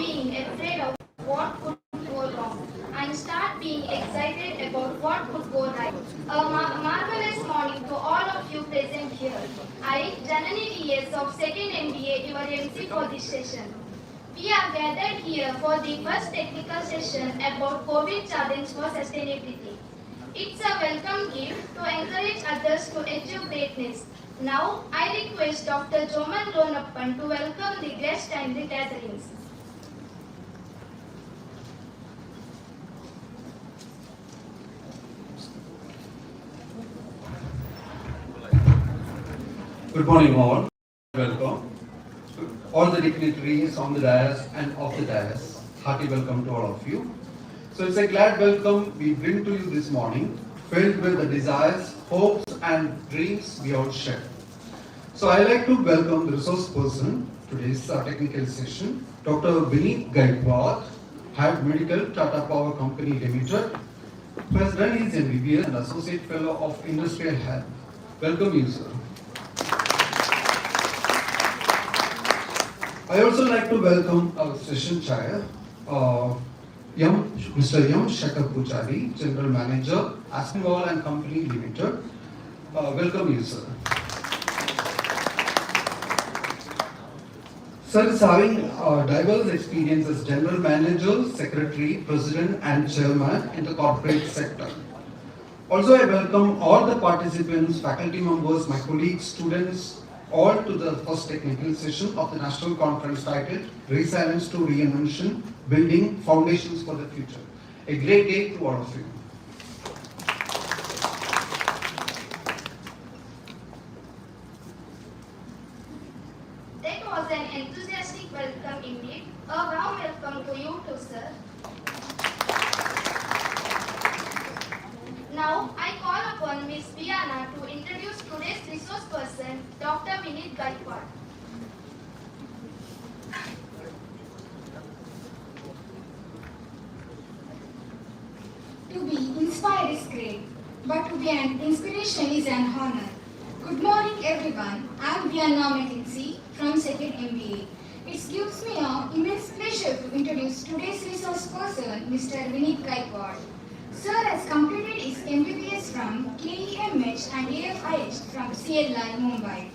being afraid of what could go wrong and start being excited about what could go right. A marvelous morning to all of you present here. I, Janani DS of 2nd MBA, your MC for this session. We are gathered here for the first technical session about COVID challenge for sustainability. It's a welcome gift to encourage others to achieve greatness. Now, I request Dr. Joman Lonappan to welcome the guests and the gatherings. Good morning all. Welcome. All the dignitaries on the dais and off the dais. Hearty welcome to all of you. So it's a glad welcome we bring to you this morning, filled with the desires, hopes and dreams we all share. So I'd like to welcome the resource person today's technical session, Dr. Vineet Gaikwad, Head Medical Tata Power Company Limited, who has done his MBBS and Associate Fellow of Industrial Health. Welcome you, sir. I also like to welcome our session chair, Mr. Yam Shekhar Puchari, General Manager, Aspenwall and Company Limited. Welcome you, sir. Sir is having diverse experience as General Manager, Secretary, President and Chairman in the corporate sector. Also, I welcome all the participants, faculty members, my colleagues, students, all to the first technical session of the national conference titled Resilience to Reinvention, Building Foundations for the Future. A great day to all of you. That was an enthusiastic welcome indeed. A warm welcome to you too, sir. Now, I call upon Ms. Viana to introduce today's resource person, Dr. Vineet Gaikwad. To be inspired is great, but to be an inspiration is an honor. Good morning, everyone. I am Viana McKinsey from 2nd MBA. It gives me an immense pleasure to introduce today's resource person, Mr. Vineet Gaikwad. Sir has completed his MBBS from KEMH and AFIH from CLI, Mumbai.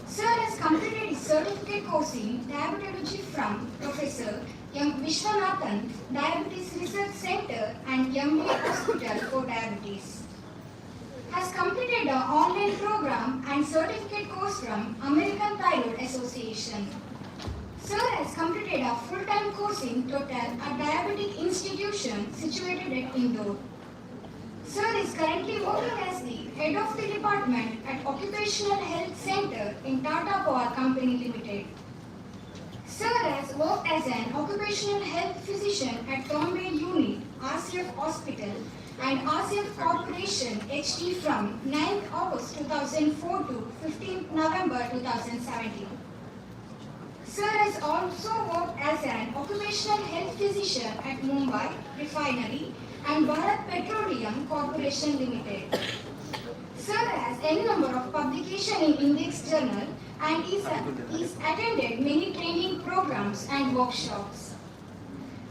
Sir has completed his certificate course in diabetology from Professor M. Vishwanathan, Diabetes Research Center and MBA Hospital for Diabetes. Has completed an online program and certificate course from American Thyroid Association. Sir has completed a full-time course in Total, a diabetic institution situated at Indore. Sir is currently working as the head of the department at Occupational Health Center in Tata Power Company Limited. Sir has worked as an occupational health physician at Bombay Unit, RCF Hospital and RCF Corporation HT from 9th August 2004 to 15th November 2017. Sir has also worked as an occupational health physician at Mumbai Refinery and Bharat Petroleum Corporation Limited. Sir has any number of publications in Index Journal and is attended many training programs and workshops.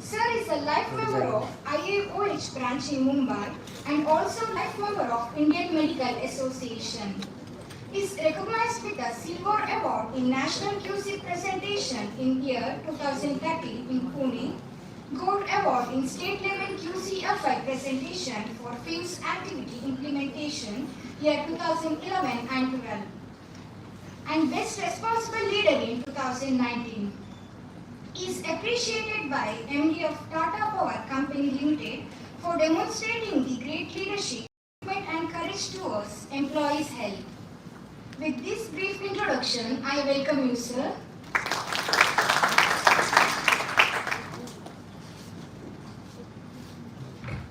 Sir is a life member of IAOH branch in Mumbai and also life member of Indian Medical Association. Is recognized with the Silver Award in National QC Presentation in year 2013 in Pune, Gold Award in State Level QCFI Presentation for FIMS Activity Implementation year 2011 and 12, and Best Responsible Leader in 2019. Is appreciated by MD of Tata Power Company Limited for demonstrating the great leadership, commitment and courage towards employees' health. With this brief introduction, I welcome you, sir.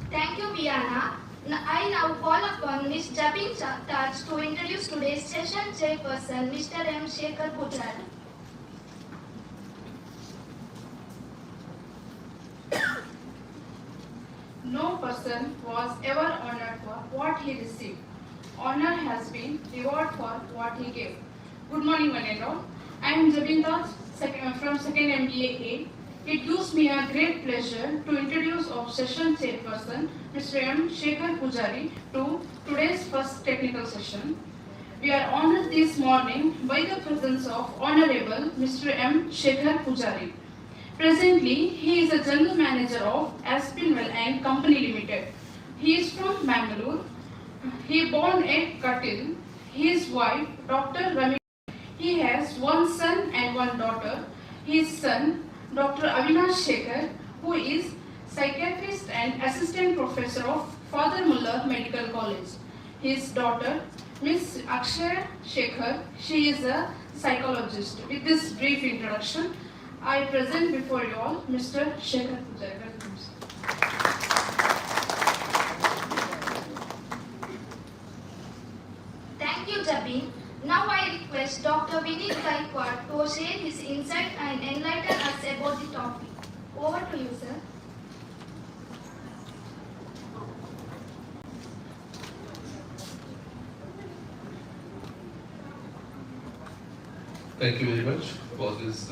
Thank you, Viana. I now call upon Ms. Jabin Taj to introduce today's session chairperson, Mr. M. Shekhar Puchari. No person was ever honored for what he received. Honor has been reward for what he gave. Good morning, one and all. I am Jabin Taj from 2nd MBA. It gives me a great pleasure to introduce our session chairperson, Mr. M. Shekhar Pujari, to today's first technical session. We are honored this morning by the presence of Honorable Mr. M. Shekhar Pujari. Presently, he is a General Manager of Aspinwell and Company Limited. He is from Mangalore. He born at Katil. His wife, Dr. Rami. He has one son and one daughter. His son, Dr. Avinash Shekhar, who is psychiatrist and assistant professor of Father Muller Medical College. His daughter, Miss Akshaya Shekhar, she is a psychologist. With this brief introduction, I present before you all Mr. Shekhar Pujari. Welcome, sir. Thank you, Jabin. Now I request Dr. Vinit Gaikwad to share his insight and enlighten us about the topic. Over to you, sir. Thank you very much for this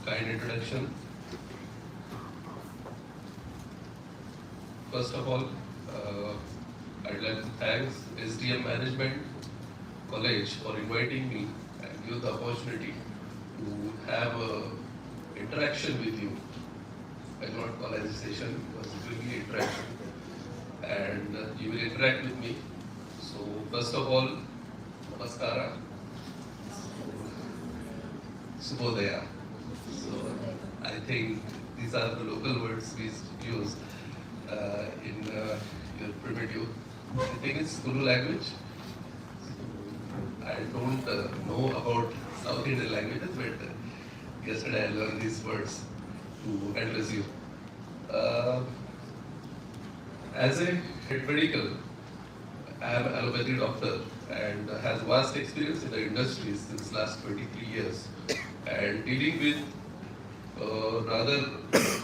kind introduction. First of all, I'd like to thank SDM Management College for inviting me and give the opportunity to have a interaction with you. I will not call it a session because it will be interaction, and you will interact with me. So first of all, namaskara. Subodaya. So I think these are the local words we use in your primitive. I think it's Kulu language. I don't know about South Indian languages, but yesterday I learned these words to address you. As a head medical, I am an allopathy doctor and has vast experience in the industry since last 23 years. And dealing with rather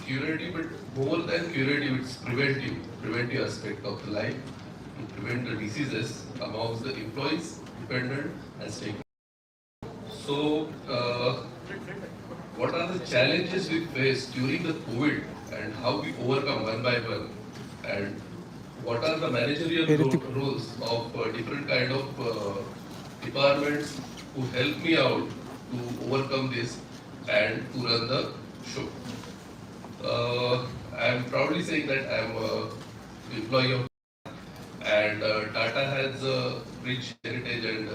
curative, but more than curative, it's preventive aspect of the life to prevent the diseases amongst the employees, dependent, and stakeholders. So, what are the challenges we faced during the COVID and how we overcome one by one, and what are the managerial roles of different kind of departments who help me out to overcome this and to run the show. I am proudly saying that I am an employee of and Tata has a rich heritage and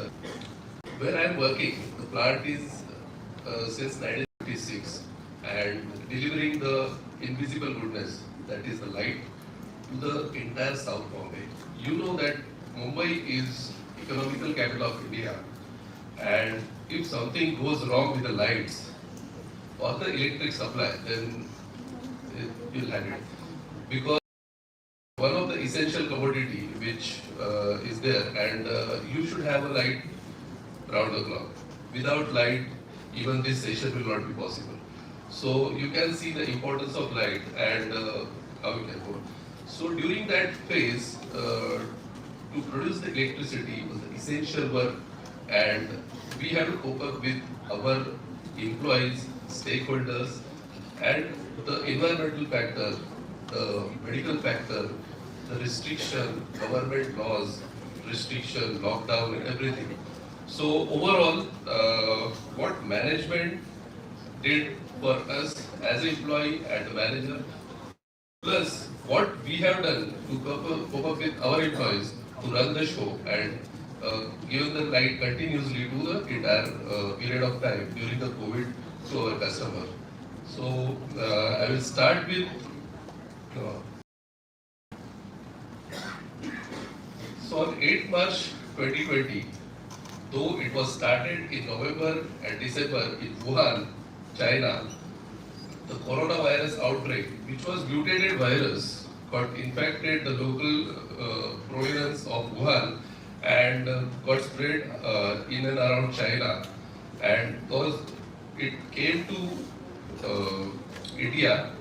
where I am working, the plant is since 1956 and delivering the invisible goodness, that is the light, to the entire South Bombay. You know that Mumbai is economical capital of India, and if something goes wrong with the lights or the electric supply, then you'll have it. Because one of the essential commodity which is there, and you should have a light round the clock. Without light, even this session will not be possible. So you can see the importance of light and how you can go. So during that phase, to produce the electricity was the essential work, and we have to cope up with our employees, stakeholders, and the environmental factor, the medical factor, the restriction, government laws, restriction, lockdown, and everything. So overall, what management did for us as an employee and the manager, plus what we have done to cope up with our employees to run the show and given the light continuously to the entire period of time during the COVID to our customer. So I will start with so on 8 March 2020, though it was started in November and December in Wuhan, China, the coronavirus outbreak, which was mutated virus, got infected the local province of Wuhan and got spread in and around China, and because it came to India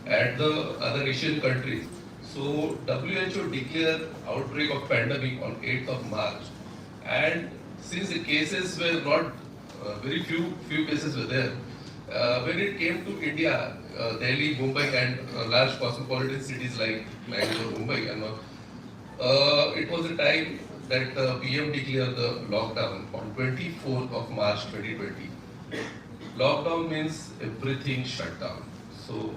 and the other Asian countries. So WHO declared outbreak of pandemic on 8th of March, and since the cases were not very few cases were there, When it came to India, Delhi, Mumbai, and large cosmopolitan cities like Bangalore, Mumbai, and all, it was a time that PM declared the lockdown on 24th of March 2020. Lockdown means everything shut down. So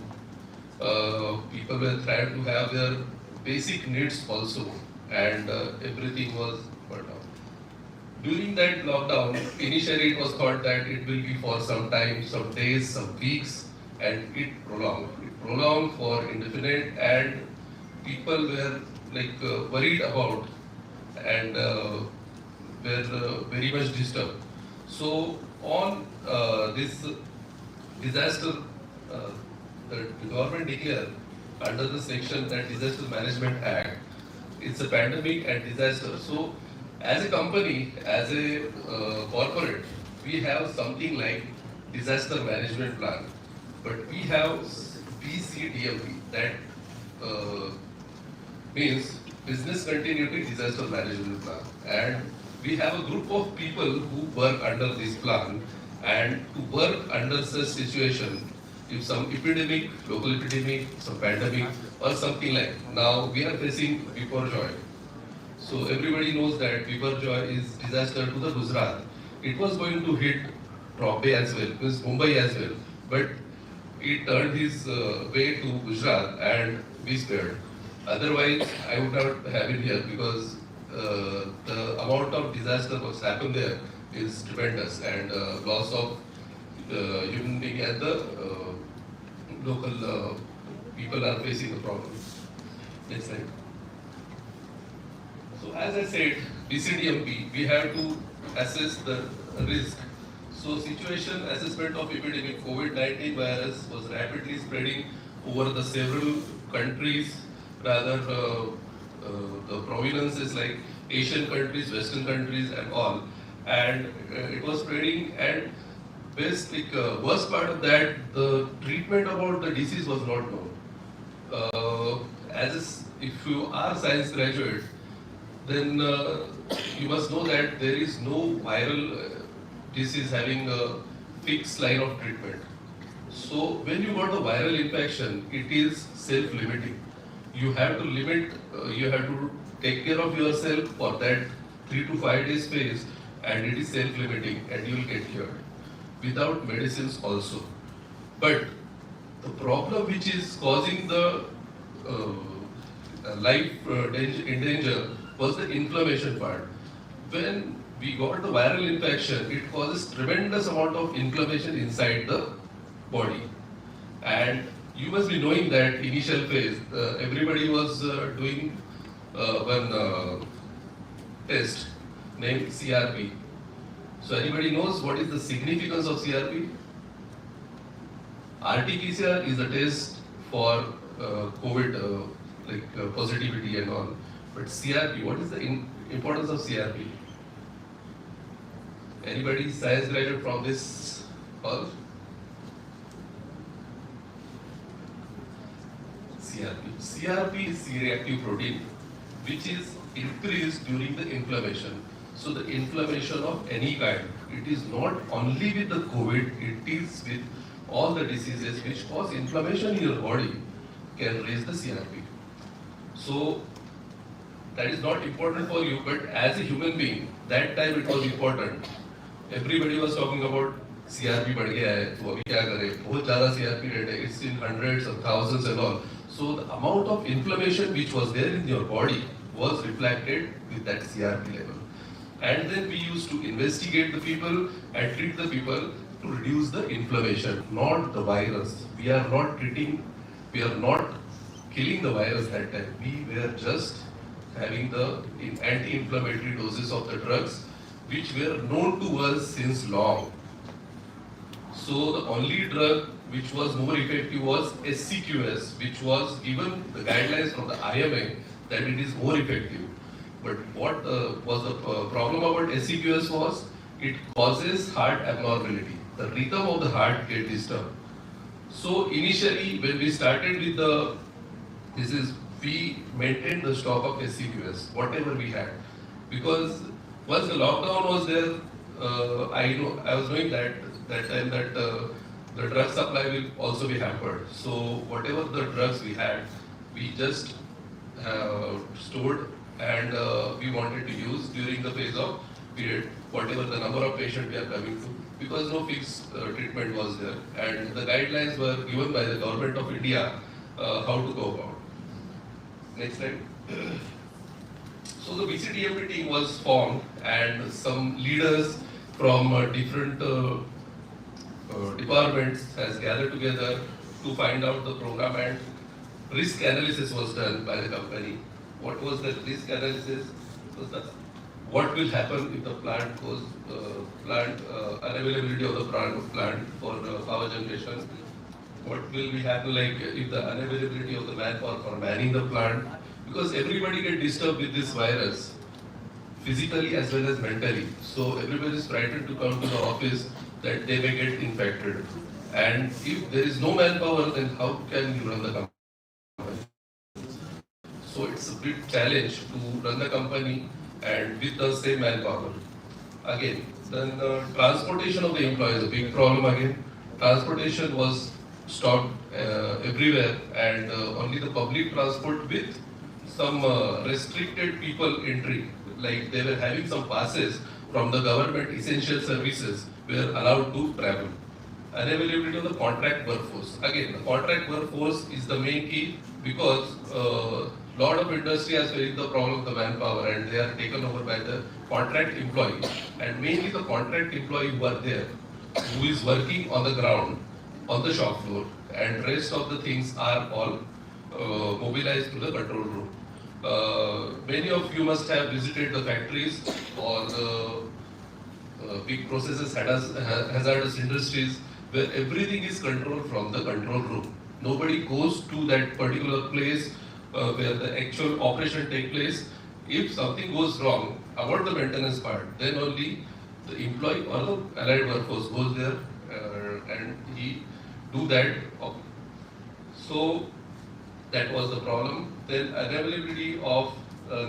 people were trying to have their basic needs also, and everything was shut down. During that lockdown, initially it was thought that it will be for some time, some days, some weeks, and it prolonged. It prolonged for indefinite, and people were like worried about and were very much disturbed. So on this disaster, uh, the government declared under the section that Disaster Management Act, it's a pandemic and disaster. So as a company, as a corporate, we have something like disaster management plan, but we have BCDMP that uh, means business continuity disaster management plan, and we have a group of people who work under this plan and to work under such situation. If some epidemic, local epidemic, some pandemic or something like now we are facing Biparjoy. So everybody knows that Biparjoy is disaster to the Gujarat. It was going to hit Bombay as well, means Mumbai as well, but he turned his way to Gujarat and we spared. Otherwise, I would not have it here because the amount of disaster what's happened there is tremendous, and loss of human being and the local people are facing the problem. Next slide. So as I said, BCDMP, we have to assess the risk. So situation assessment of epidemic COVID-19 virus was rapidly spreading over the several countries, rather the provenance is like Asian countries, Western countries and all. And it was spreading, and worst part of that, the treatment about the disease was not known. If you are science graduate, then you must know that there is no viral disease having a fixed line of treatment. So when you got a viral infection, it is self-limiting. You have to limit, you have to take care of yourself for that 3 to 5 days phase, and it is self-limiting and you will get cured without medicines also. But the problem which is causing the life in danger was the inflammation part. When we got the viral infection, it causes tremendous amount of inflammation inside the body. And you must be knowing that initial phase, everybody was doing one test named CRP. So anybody knows what is the significance of CRP? RT-PCR is a test for COVID positivity and all. But CRP, what is the importance of CRP? Anybody science graduate from this hall? CRP. CRP is C-reactive protein, which is increased during the inflammation. So the inflammation of any kind, it is not only with the COVID, it is with all the diseases which cause inflammation in your body can raise the CRP. So that is not important for you, but as a human being, that time it was important. Everybody was talking about CRP बढ़ गया है, तो अभी क्या करें? बहुत ज़्यादा CRP rate है, it's in hundreds of thousands and all. So the amount of inflammation which was there in your body was reflected with that CRP level. And then we used to investigate the people and treat the people to reduce the inflammation, not the virus. We are not treating, we are not killing the virus that time. We were just having the anti-inflammatory doses of the drugs which were known to us since long. So the only drug which was more effective was SCQS, which was given the guidelines from the IMA that it is more effective. But what was the problem about SCQS was it causes heart abnormality. The rhythm of the heart gets disturbed. So initially when we started with we maintained the stock of SCQS, whatever we had. Because once the lockdown was there, I was knowing that time that the drug supply will also be hampered. So whatever the drugs we had, we just stored and we wanted to use during the phase of period, whatever the number of patients we are coming to, because no fixed treatment was there and the guidelines were given by the government of India how to go about. Next slide. So the BCDMP team was formed and some leaders from different departments has gathered together to find out the program, and risk analysis was done by the company. What was the risk analysis? Was that what will happen if the plant goes, unavailability of the plant for power generation? What will be happen like if the unavailability of the manpower for manning the plant? Because everybody get disturbed with this virus, physically as well as mentally. So everybody is frightened to come to the office that they may get infected. And if there is no manpower, then how can you run the company? So it's a big challenge to run the company and with the same manpower. Again, then the transportation of the employees is a big problem again. Transportation was stopped everywhere and only the public transport with some restricted people entry, like they were having some passes from the government essential services were allowed to travel. Unavailability of the contract workforce. Again, the contract workforce is the main key because lot of industry has faced the problem of the manpower and they are taken over by the contract employee. And mainly the contract employee who are there, who is working on the ground, on the shop floor, and rest of the things are all mobilized to the control room. Many of you must have visited the factories or the big processes, hazardous industries, where everything is controlled from the control room. Nobody goes to that particular place where the actual operation takes place. If something goes wrong about the maintenance part, then only the employee or the allied workforce goes there and he do that. So that was the problem. Then availability of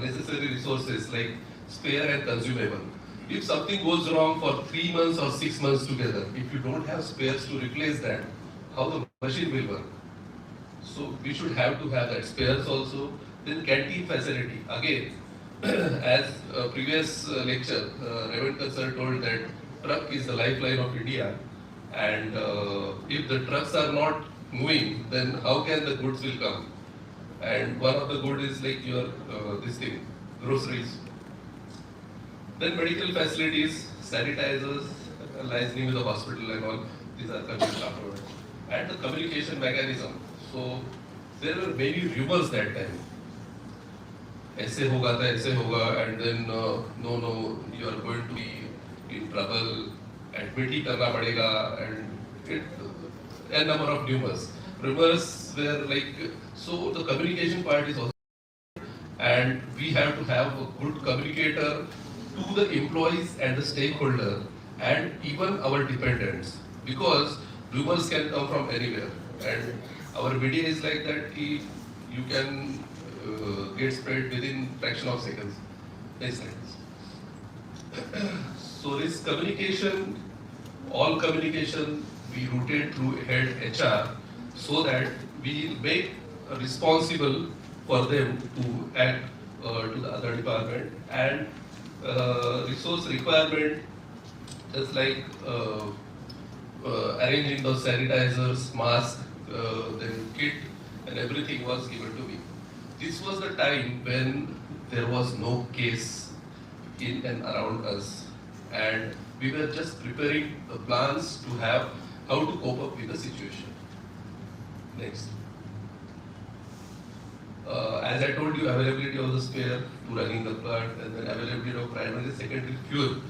necessary resources like spare and consumable. If something goes wrong for 3 months or 6 months together, if you don't have spares to replace that, how the machine will work? So we should have to have that spares also. Then canteen facility. Again, as previous lecture, Revant sir told that truck is the lifeline of India, and if the trucks are not moving, then how can the goods will come? And one of the good is like your this thing, groceries. Then medical facilities, sanitizers, licensing with the hospital and all, these are coming afterwards. And the communication mechanism. So there were many rumors that time. ऐसे होगा था, ऐसे होगा, and then no, you are going to be in trouble, admit ही करना पड़ेगा, and it, a number of rumors. Rumors were like, so the communication part is also, and we have to have a good communicator to the employees and the stakeholder and even our dependents, because rumors can come from anywhere and our media is like that you can get spread within fraction of seconds. Next slide. So this communication, all communication we routed through head HR so that we make responsible for them to act to the other department, and resource requirement just like arranging those sanitizers, masks, then kit and everything was given to me. This was the time when there was no case in and around us and we were just preparing the plans to have how to cope up with the situation. Next. As I told you, availability of the spare to running the plant and then availability of primary and secondary fuel.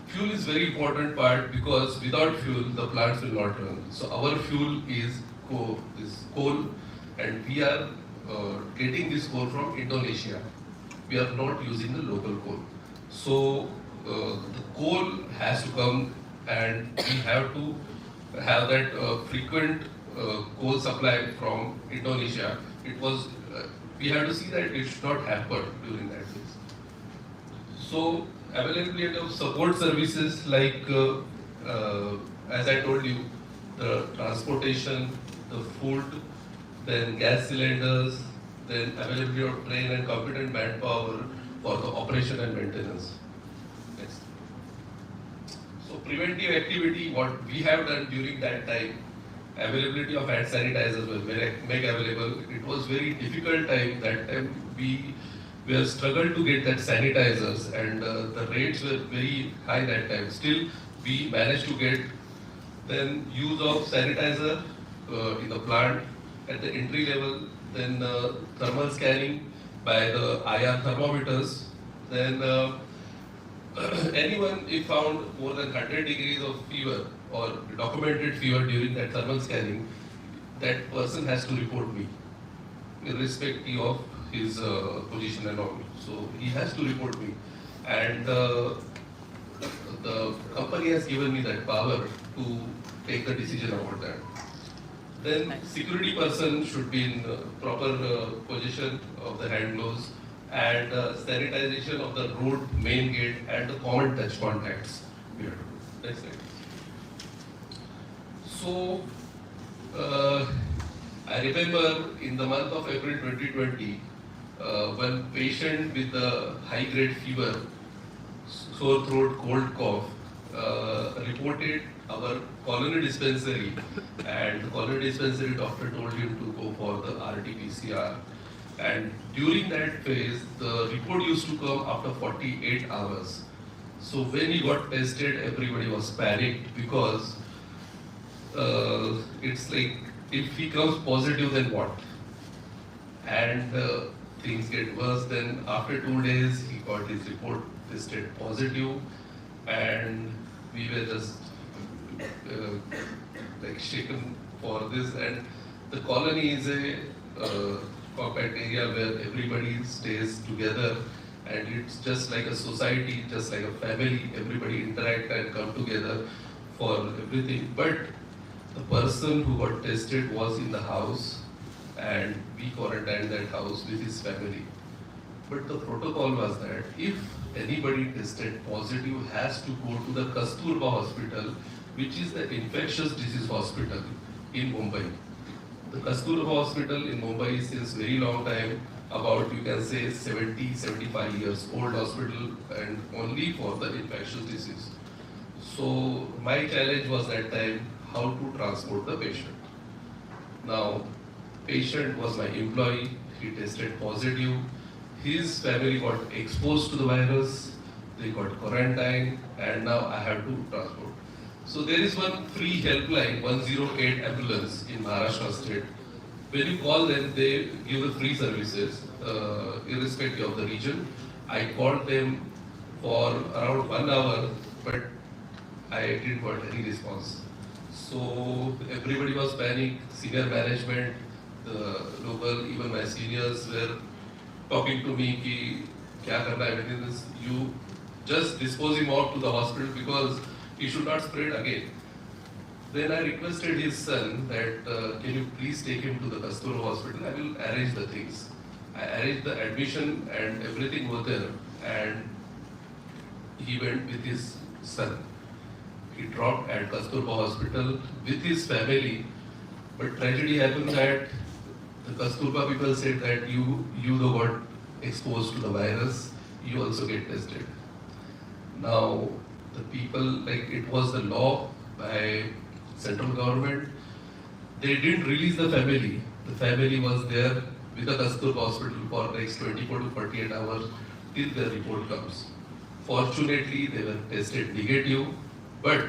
Fuel is very important part because without fuel the plants will not run. So our fuel is coal and we are getting this coal from Indonesia. We are not using the local coal. So the coal has to come and we have to have that frequent coal supply from Indonesia. It was we have to see that it should not happen during that phase. So availability of support services like as I told you, the transportation, the food, then gas cylinders, then availability of train and competent manpower for the operation and maintenance. Next. So preventive activity, what we have done during that time, availability of hand sanitizers was make available. It was very difficult time. That time we have struggled to get that sanitizers, and the rates were very high that time. Still, we managed to get. Then use of sanitizer in the plant at the entry level. Then thermal scanning by the IR thermometers. Then anyone if found more than 100 degrees of fever or documented fever during that thermal scanning, that person has to report me, irrespective of his position and all. So he has to report me, and the company has given me that power to take the decision about that. Then security person should be in proper position of the hand gloves, and sanitization of the road main gate and the common touch contacts. We have to do. Next slide. So I remember in the month of April 2020, one patient with a high grade fever, sore throat, cold cough, reported our colony dispensary, and the colony dispensary doctor told him to go for the RT-PCR. And during that phase, the report used to come after 48 hours. So when he got tested, everybody was panicked because it's like, if he comes positive, then what? And things get worse. Then after 2 days, he got his report tested positive, and we were just like shaken for this. And the colony is a compact area where everybody stays together, and it's just like a society, just like a family. Everybody interact and come together for everything. But the person who got tested was in the house, and we quarantined that house with his family. But the protocol was that if anybody tested positive has to go to the Kasturba hospital, which is the infectious disease hospital in Mumbai. The Kasturba hospital in Mumbai is since very long time, about you can say 70, 75 years old hospital, and only for the infectious disease. So my challenge was that time how to transport the patient. Now, patient was my employee, he tested positive, his family got exposed to the virus, they got quarantined, and now I have to transport. So there is one free helpline, 108 ambulance in Maharashtra state. When you call them, they give the free services, irrespective of the region. I called them for around 1 hour, but I didn't got any response. So everybody was panicked, senior management, the local, even my seniors were talking to me, ki, kya karna hai, you just dispose him off to the hospital because he should not spread again. Then I requested his son that can you please take him to the Kasturba hospital, I will arrange the things. I arranged the admission and everything was there, and he went with his son. He dropped at Kasturba hospital with his family, but tragedy happened that the Kasturba people said that you though got exposed to the virus, you also get tested. Now the people, like it was the law by central government, they didn't release the family. The family was there with the Kasturba hospital for next 24 to 48 hours till the report comes. Fortunately, they were tested negative, but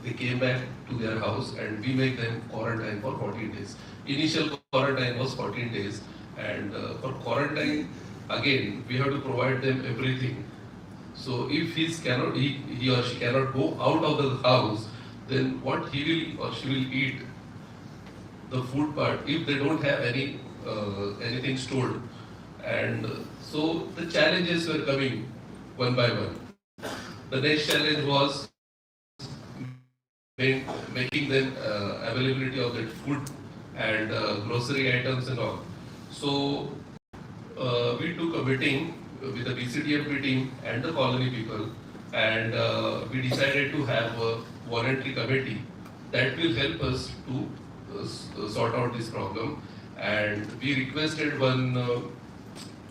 they came back to their house and we make them quarantine for 14 days. Initial quarantine was 14 days, and for quarantine, again, we have to provide them everything. So if he or she cannot go out of the house, then what he will or she will eat, the food part, if they don't have anything stored. And so the challenges were coming one by one. The next challenge was making them availability of that food and grocery items and all. So we took a meeting with the BCTMP team and the colony people, and we decided to have a voluntary committee that will help us to sort out this problem. And we requested one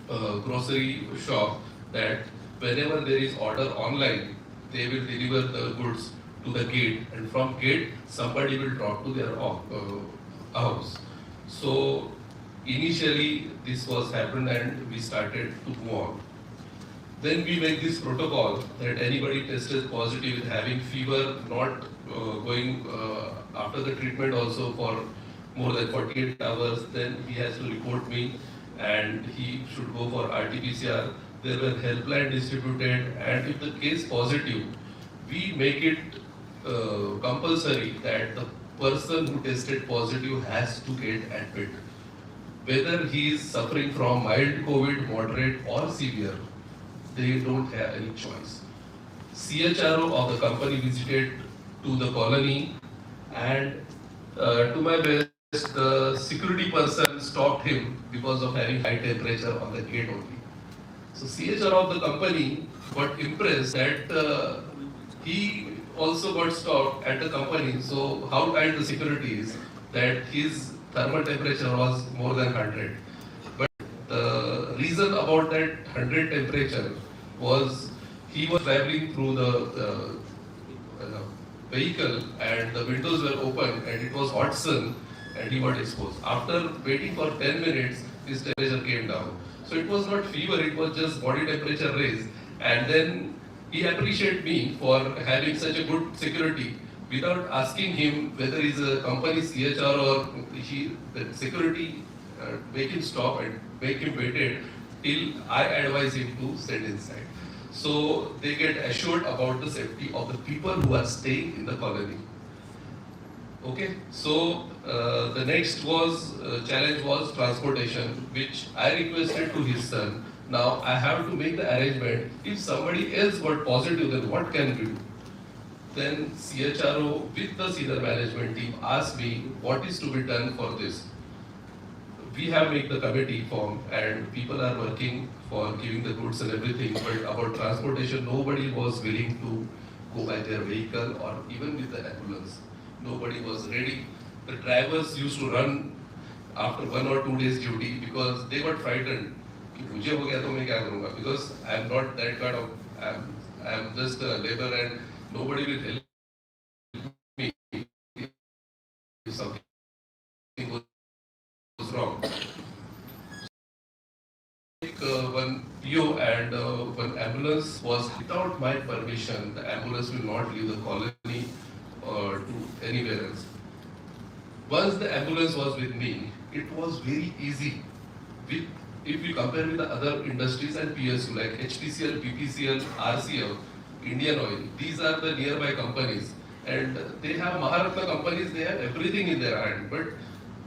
grocery shop that whenever there is order online, they will deliver the goods to the gate, and from gate somebody will drop to their house. So initially this was happened and we started to move on. Then we make this protocol that anybody tested positive with having fever, not going after the treatment also for more than 48 hours, then he has to report me and he should go for RT-PCR. There were helpline distributed, and if the case positive, we make it compulsory that the person who tested positive has to get admitted. Whether he is suffering from mild COVID, moderate or severe, they don't have any choice. CHRO of the company visited to the colony, and to my best, the security person stopped him because of having high temperature on the gate only. So CHRO of the company got impressed that he also got stopped at the company. So how kind the security is that his thermal temperature was more than 100. But the reason about that 100 temperature was he was traveling through the vehicle and the windows were open and it was hot sun and he got exposed. After waiting for 10 minutes, his temperature came down. So it was not fever, it was just body temperature raised. And then he appreciated me for having such a good security without asking him whether he's a company CHR or the security make him stop and make him waited till I advise him to sit inside. So they get assured about the safety of the people who are staying in the colony. Okay, so the next challenge was transportation, which I requested to his son. Now I have to make the arrangement. If somebody else got positive, then what can we do? Then CHRO with the senior management team asked me what is to be done for this. We have made the committee form and people are working for giving the goods and everything, but about transportation, nobody was willing to go by their vehicle or even with the ambulance. Nobody was ready. The drivers used to run after 1 or 2 days duty because they got frightened. मुझे हो गया तो मैं क्या करूँगा? Because I am not that kind of. I am just a labor and nobody will help me if something goes wrong. One PO and one ambulance was without my permission. The ambulance will not leave the colony or to anywhere else. Once the ambulance was with me, it was very easy. If we compare with the other industries and PSU like HPCL, PPCL, RCL, Indian Oil, these are the nearby companies, and they have Maharatna companies. They have everything in their hand, but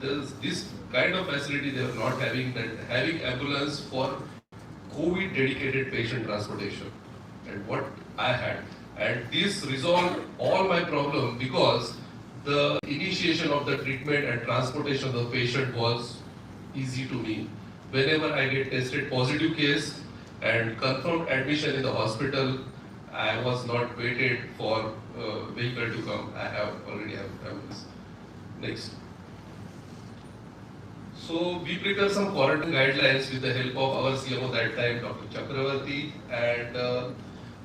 there's this kind of facility they are not having. That having ambulance for COVID dedicated patient transportation, and what I had, and this resolved all my problem because the initiation of the treatment and transportation of the patient was easy to me. Whenever I get tested positive case and confirmed admission in the hospital, I was not waited for vehicle to come. I already have ambulance. Next. So we prepared some quarantine guidelines with the help of our CMO that time, Dr. Chakravarti, and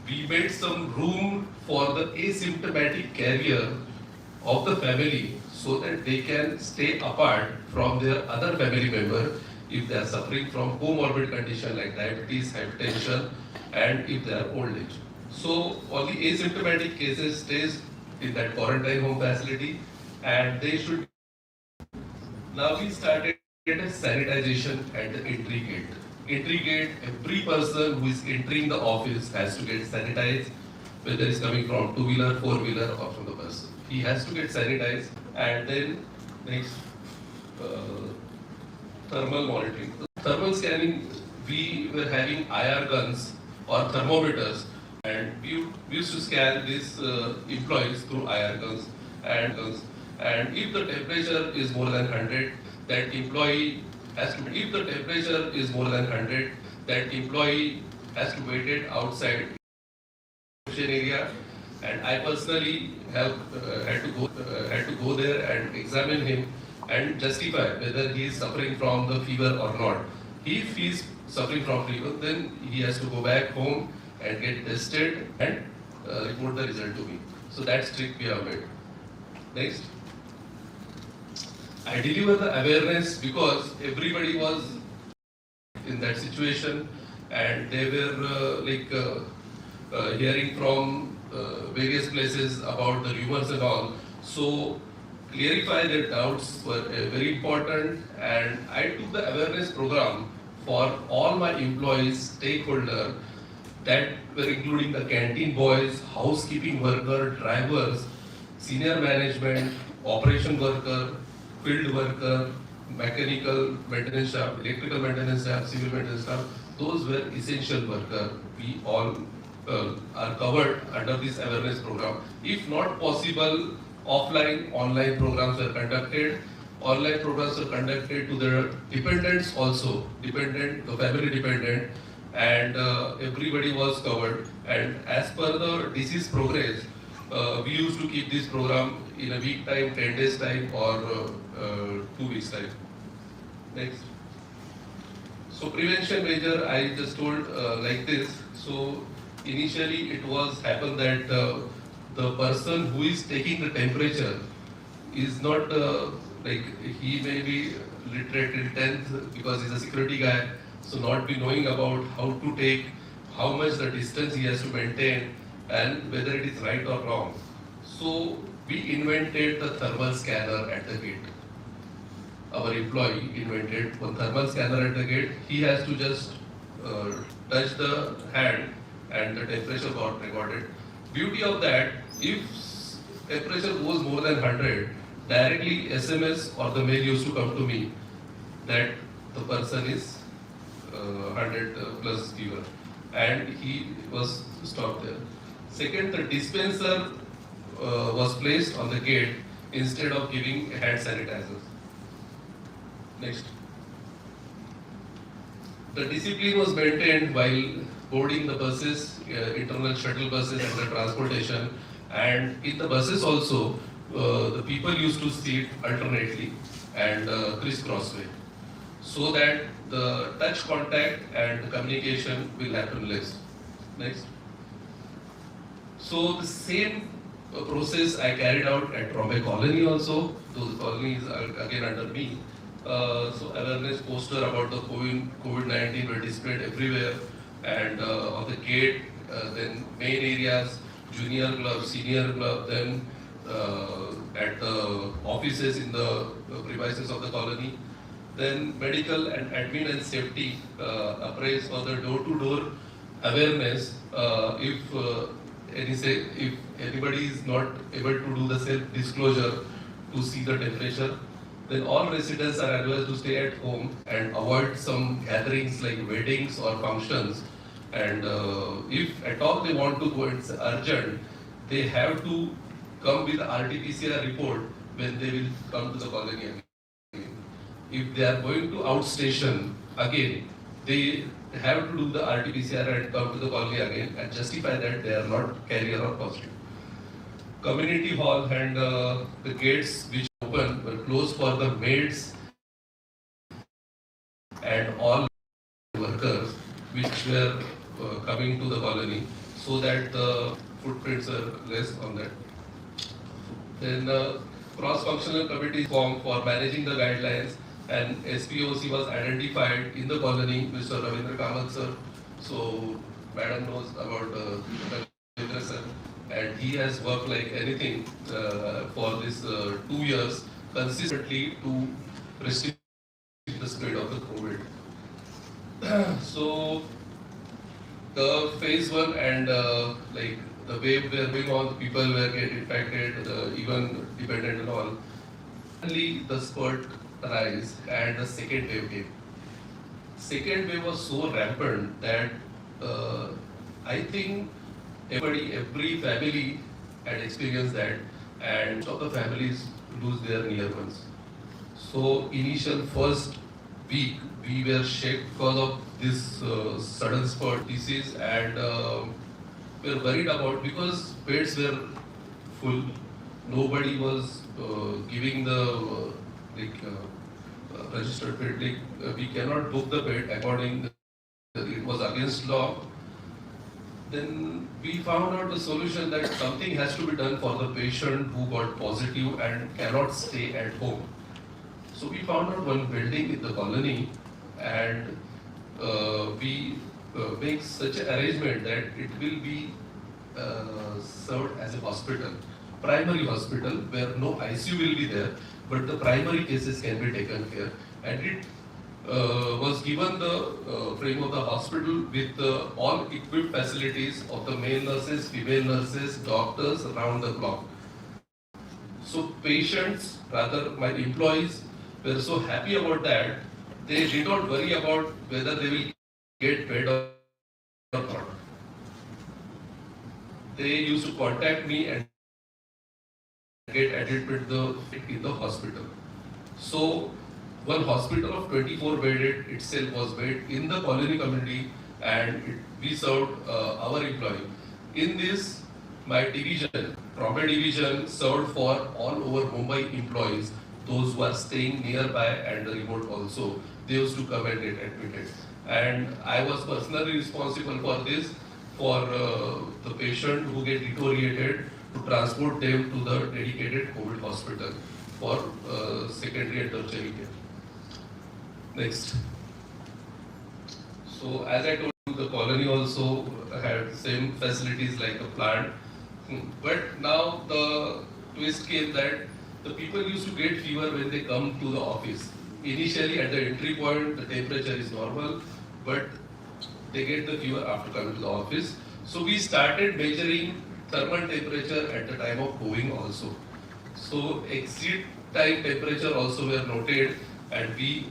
we made some room for the asymptomatic carrier of the family so that they can stay apart from their other family member if they are suffering from comorbid condition like diabetes, hypertension, and if they are old age. So all the asymptomatic cases stays in that quarantine home facility, and they should. Now we started sanitization at the entry gate. Entry gate, every person who is entering the office has to get sanitized, whether it's coming from two-wheeler, four-wheeler, or from the bus. He has to get sanitized, and then next. Thermal monitoring. Thermal scanning, we were having IR guns or thermometers, and we used to scan these employees through IR guns. And if the temperature is more than 100, that employee has to. If the temperature is more than 100, that employee has to wait it outside area, and I personally had to go there and examine him and justify whether he is suffering from the fever or not. If he is suffering from fever, then he has to go back home and get tested and report the result to me. So that's trick we have made. Next. I deliver the awareness because everybody was in that situation and they were hearing from various places about the rumors and all. So clarify their doubts were very important, and I took the awareness program for all my employees, stakeholders that were including the canteen boys, housekeeping worker, drivers, senior management, operation worker, field worker, mechanical maintenance staff, electrical maintenance staff, civil maintenance staff. Those were essential workers. We all are covered under this awareness program. If not possible, offline, online programs were conducted. Online programs were conducted to their dependents also, the family dependent, and everybody was covered. And as per the disease progress, we used to keep this program in a week time, 10 days time, or 2 weeks time. Next. So prevention measure, I just told like this. So initially it was happened that the person who is taking the temperature is not he may be literate in 10th because he's a security guy, so not be knowing about how to take, how much the distance he has to maintain, and whether it is right or wrong. So we invented the thermal scanner at the gate. Our employee invented one thermal scanner at the gate. He has to just touch the hand and the temperature got recorded. Beauty of that, if temperature goes more than 100, directly SMS or the mail used to come to me that the person is 100 plus fever, and he was stopped there. Second, the dispenser was placed on the gate instead of giving hand sanitizers. Next. The discipline was maintained while boarding the buses, internal shuttle buses and the transportation, and in the buses also, the people used to sit alternately and crisscross way, so that the touch contact and communication will happen less. Next. So the same process I carried out at Bombay Colony also. Those colonies are again under me. So awareness poster about the COVID-19 were displayed everywhere, and on the gate, then main areas, junior club, senior club, then at the offices in the premises of the colony, then medical and admin and safety appraise for the door-to-door awareness. If anybody is not able to do the self-disclosure to see the temperature, then all residents are advised to stay at home and avoid some gatherings like weddings or functions. And if at all they want to go, it's urgent, they have to come with RT-PCR report when they will come to the colony again. If they are going to outstation again, they have to do the RT-PCR and come to the colony again and justify that they are not carrier or positive. Community hall and the gates which open were closed for the maids and all workers which were coming to the colony, so that the footprints are less on that. Then cross-functional committee formed for managing the guidelines, and SPOC was identified in the colony, Mr. Ravindra Kamath sir. So madam knows about Ravindra sir, and he has worked like anything for this 2 years consistently to restrict the spread of the COVID. So the phase 1 and like the wave were going on, the people were getting infected, even dependent and all. Suddenly the spurt rise and the second wave came. Second wave was so rampant that I think every family had experienced that, and most of the families lose their near ones. So initial first week we were shaken because of this sudden spurt disease, and were worried about, because beds were full, nobody was giving the registered bed. We cannot book the bed according, it was against law. Then we found out the solution that something has to be done for the patient who got positive and cannot stay at home. So we found out one building in the colony, and we make such an arrangement that it will be served as a hospital, primary hospital, where no ICU will be there, but the primary cases can be taken care. And it was given the frame of the hospital with all equipped facilities of the male nurses, female nurses, doctors around the clock. So patients, rather my employees, were so happy about that, they did not worry about whether they will get bed or not. They used to contact me and get admitted in the hospital. So one hospital of 24 bedded itself was made in the colony community, and we served our employee. In this, my division, trauma division, served for all over Mumbai employees, those who are staying nearby and remote also. They used to come and get admitted. And I was personally responsible for this, for the patient who get deteriorated, to transport them to the dedicated COVID hospital for secondary and tertiary care. Next. So as I told you, the colony also had same facilities like a plant. But now the twist came that the people used to get fever when they come to the office. Initially at the entry point, the temperature is normal, but they get the fever after coming to the office. So we started measuring thermal temperature at the time of going also. So exit time temperature also were noted, and we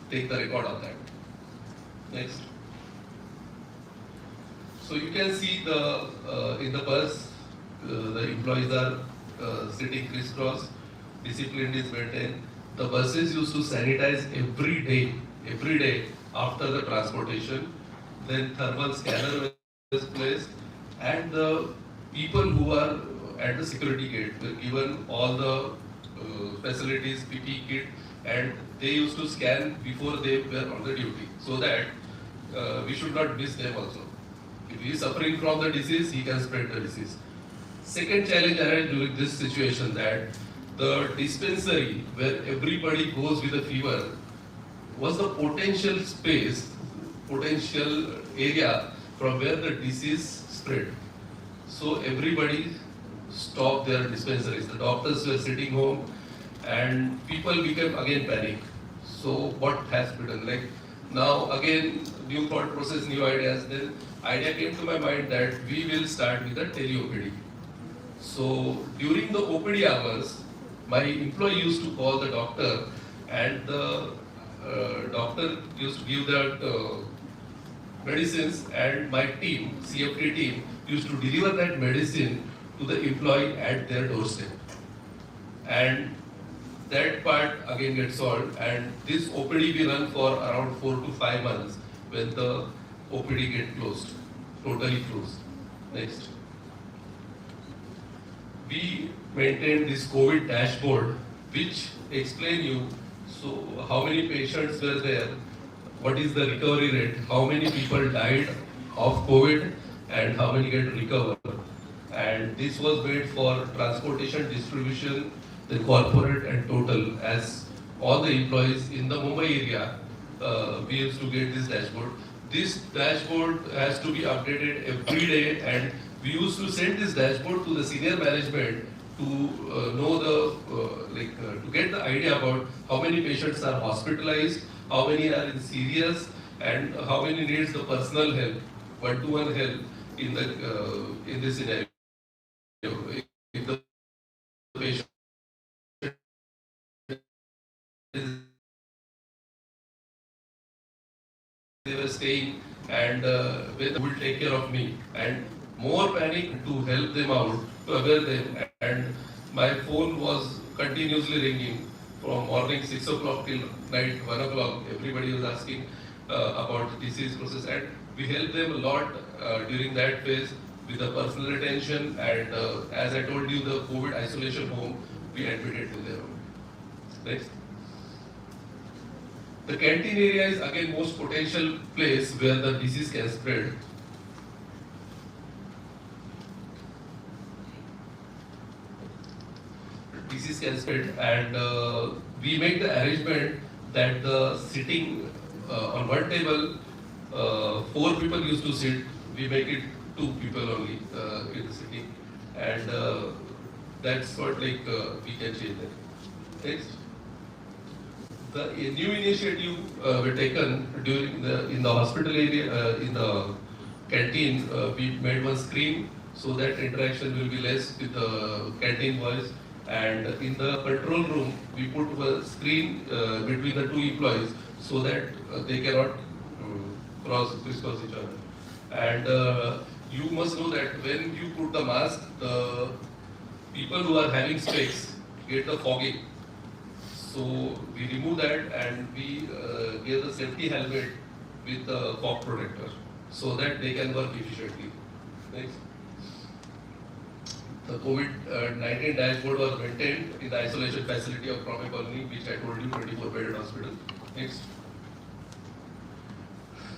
take the record of that. Next. So you can see the in the bus, the employees are sitting crisscross, discipline is maintained. The buses used to sanitize every day after the transportation. Then thermal scanner was placed, and the people who are at the security gate were given all the facilities, PPE kit, and they used to scan before they were on the duty, so that we should not miss them also. If he is suffering from the disease, he can spread the disease. Second challenge I had during this situation, that the dispensary where everybody goes with a fever was the potential space, potential area from where the disease spread. So everybody stopped their dispensaries. The doctors were sitting home, and people became again panic. So what has been done? Like now again, new thought process, new ideas. Then idea came to my mind that we will start with the tele-OPD. So during the OPD hours, my employee used to call the doctor, and the doctor used to give the medicines, and my team, CFT team, used to deliver that medicine to the employee at their doorstep. And that part again gets solved, and this OPD we run for around 4 to 5 months when the OPD get closed, totally closed. Next. We maintain this COVID dashboard which explain you so how many patients were there, what is the recovery rate, how many people died of COVID, and how many get recovered. And this was made for transportation, distribution, the corporate and total, as all the employees in the Mumbai area, we used to get this dashboard. This dashboard has to be updated every day, and we used to send this dashboard to the senior management to know to get the idea about how many patients are hospitalized, how many are in serious, and how many needs the personal help, one-to-one help in this scenario. If the patient they were staying, and they will take care of me, and more panic to help them out, to aware them, and my phone was continuously ringing from morning 6 o'clock till night 1 o'clock. Everybody was asking about the disease process, and we helped them a lot during that phase. with the personal attention, and as I told you, the COVID isolation home, we admitted to their home. Next. The canteen area is again most potential place where the disease can spread. Disease can spread, and we make the arrangement that the sitting on one table, 4 people used to sit. We make it 2 people only in the sitting, and that's what we can change that. Next. The new initiative were taken during in the hospital area, in the canteen. We made one screen so that interaction will be less with the canteen boys. And in the control room, we put a screen between the 2 employees so that they cannot crisscross each other. And you must know that when you put the mask, the people who are having specs get the fogging. So we remove that and we give the safety helmet with the fog protector so that they can work efficiently. Next. The COVID-19 dashboard was maintained in the isolation facility of Proper Colony, which I told you, 24-bedded hospital. Next.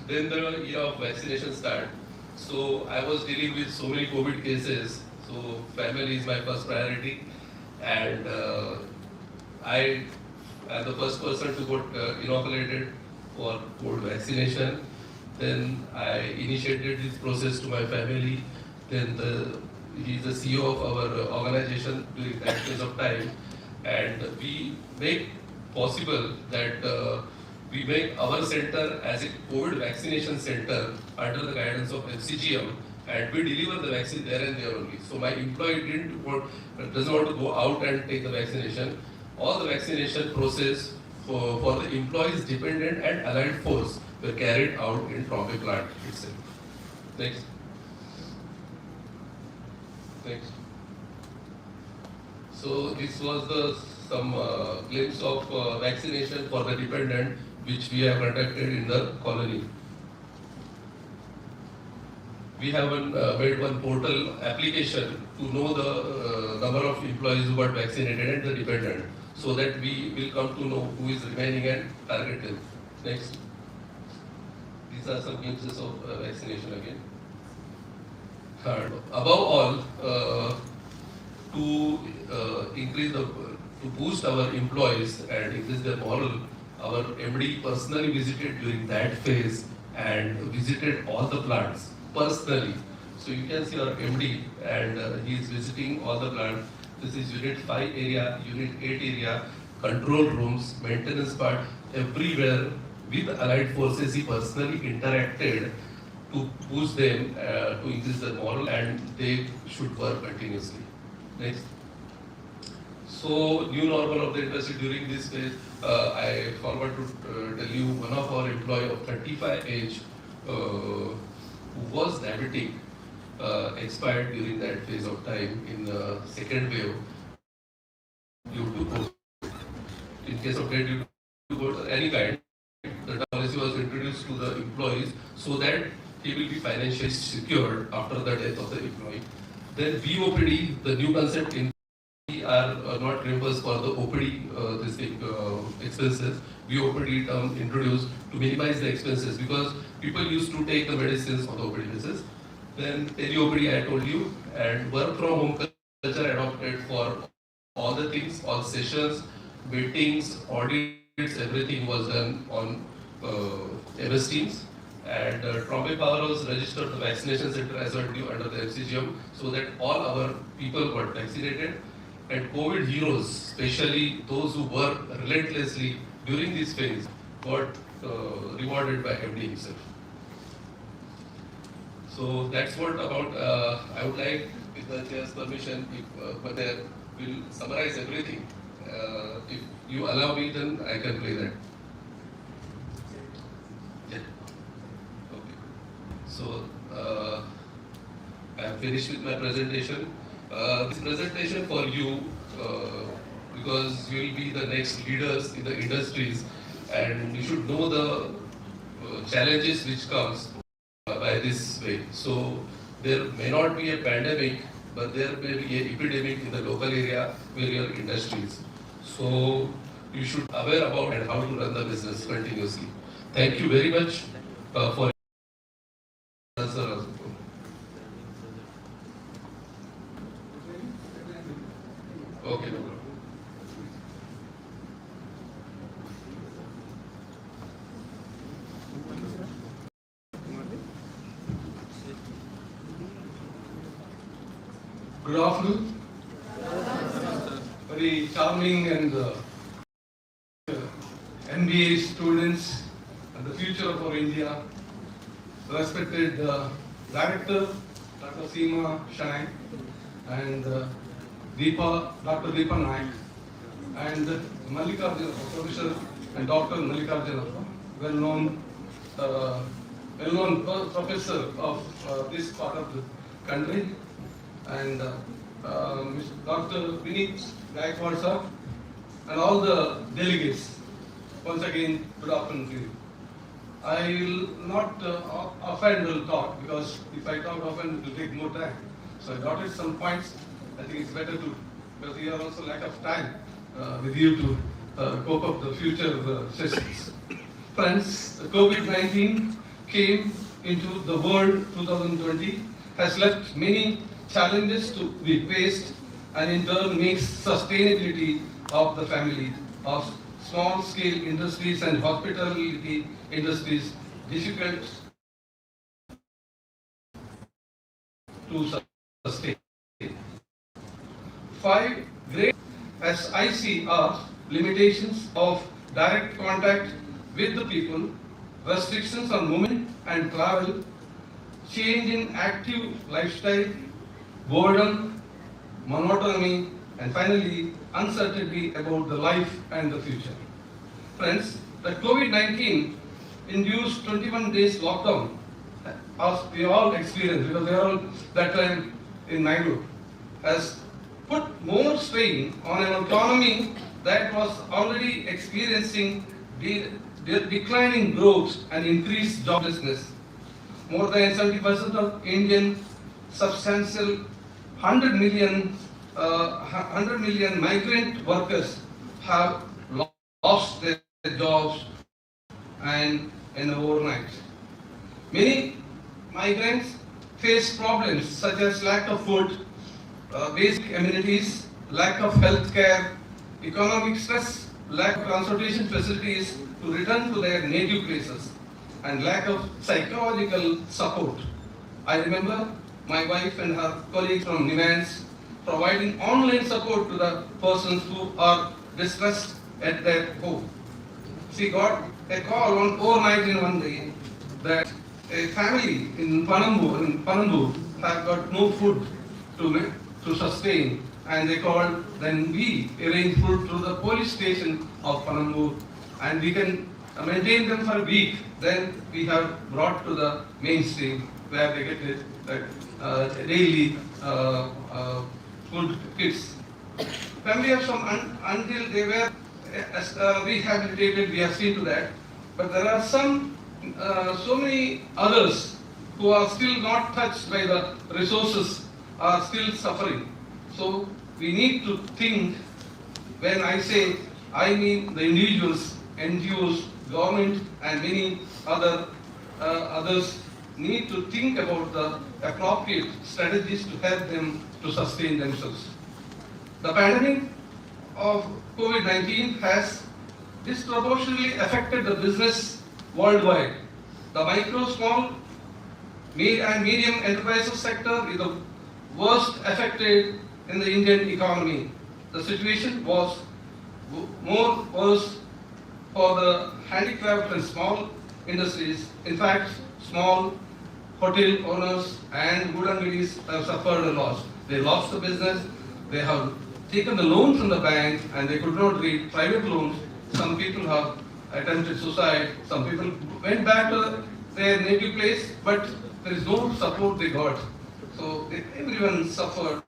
Then the year of vaccination start. So I was dealing with so many COVID cases. So family is my first priority, and I am the first person to get inoculated for COVID vaccination. Then I initiated this process to my family. Then he is the CEO of our organization during that phase of time, and we make possible that we make our center as a COVID vaccination center under the guidance of FCGM, and we deliver the vaccine there and there only. So my employee doesn't want to go out and take the vaccination. All the vaccination process for the employees, dependent and allied force were carried out in Trombay plant itself. Next. Next. So this was some glimpse of vaccination for the dependent which we have conducted in the colony. We have made one portal application to know the number of employees who got vaccinated and the dependent, so that we will come to know who is remaining and target them. Next. These are some glimpses of vaccination again. Third, above all, to boost our employees and increase their morale, our MD personally visited during that phase and visited all the plants personally. So you can see our MD, and he is visiting all the plants. This is Unit 5 area, Unit 8 area, control rooms, maintenance part, everywhere with allied forces. He personally interacted to boost them, to increase their morale, and they should work continuously. Next. So, new normal of the industry during this phase, I forgot to tell you, one of our employee of 35 age who was diabetic expired during that phase of time in the second wave due to COVID. In case of death due to COVID, any kind, the policy was introduced to the employees so that he will be financially secured after the death of the employee. Then VOPD, the new concept in we are not reimbursed for the OPD expenses. VOPD term introduced to minimize the expenses because people used to take the medicines on the OPD basis. Then tele-OPD I told you, and work from home culture adopted for all the things, all sessions, meetings, audits, everything was done on MS Teams. And Trombay Power House registered the vaccination center as I told you under the FCGM so that all our people got vaccinated. And COVID heroes, especially those who worked relentlessly during this phase, got rewarded by MD himself. So that's what about, I would like, with the chair's permission, if Patel will summarize everything. If you allow me, then I can play that. Yeah. Okay. So, I am finished with my presentation. This presentation for you, because you will be the next leaders in the industries, and you should know the challenges which comes by this way. So there may not be a pandemic, but there may be an epidemic in the local area where your industry is. So you should be aware about and how to run the business continuously. Thank you very much for answer. Okay, no problem. Good afternoon. Very charming and MBA students and the future of our India. Respected Director, Dr. Seema Shanaik, and Dr. Deepa Naik, and Mallikarjuna, Professor and Dr. Mallikarjuna, well-known professor of this part of the country, and Mr. Dr. Vineet Gaikwad sir, and all the delegates. Once again, good afternoon to you. I will not often will talk, because if I talk often it will take more time. So I dotted some points. I think it's better to, because we are also lack of time with you to cope up the future sessions. Friends, the COVID-19 came into the world 2020, has left many challenges to be faced, and in turn makes sustainability of the family of small scale industries and hospitality industries difficult to sustain. Five great, as I see, are limitations of direct contact with the people, restrictions on movement and travel, change in active lifestyle, boredom, monotony, and finally, uncertainty about the life and the future. Friends, the COVID-19 induced 21 days lockdown, as we all experienced, because we are all that time in Mangalore, has put more strain on an economy that was already experiencing declining growth and increased joblessness. More than 70% of Indian substantial 100 million migrant workers have lost their jobs and in overnight. Many migrants face problems such as lack of food, basic amenities, lack of health care, economic stress, lack of transportation facilities to return to their native places, and lack of psychological support. I remember my wife and her colleagues from Nivans providing online support to the persons who are distressed at their home. She got a call on overnight in one day that a family in Panambur have got no food to sustain, and they called. Then we arranged food through the police station of Panambur, and we can maintain them for a week. Then we have brought to the mainstream where they get it daily food kits. Family have some until they were rehabilitated. We have seen to that, but there are some so many others who are still not touched by the resources, are still suffering. So we need to think. When I say, I mean the individuals, NGOs, government, and many others need to think about the appropriate strategies to help them to sustain themselves. The pandemic of COVID-19 has disproportionately affected the business worldwide. The micro, small, and medium enterprises sector is the worst affected in the Indian economy. The situation was more worse for the handicraft and small industries. In fact, small hotel owners and wood have suffered a loss. They lost the business. They have taken the loan from the bank and they could not read private loans. Some people have attempted suicide. Some people went back to their native place, but there is no support they got. So everyone suffered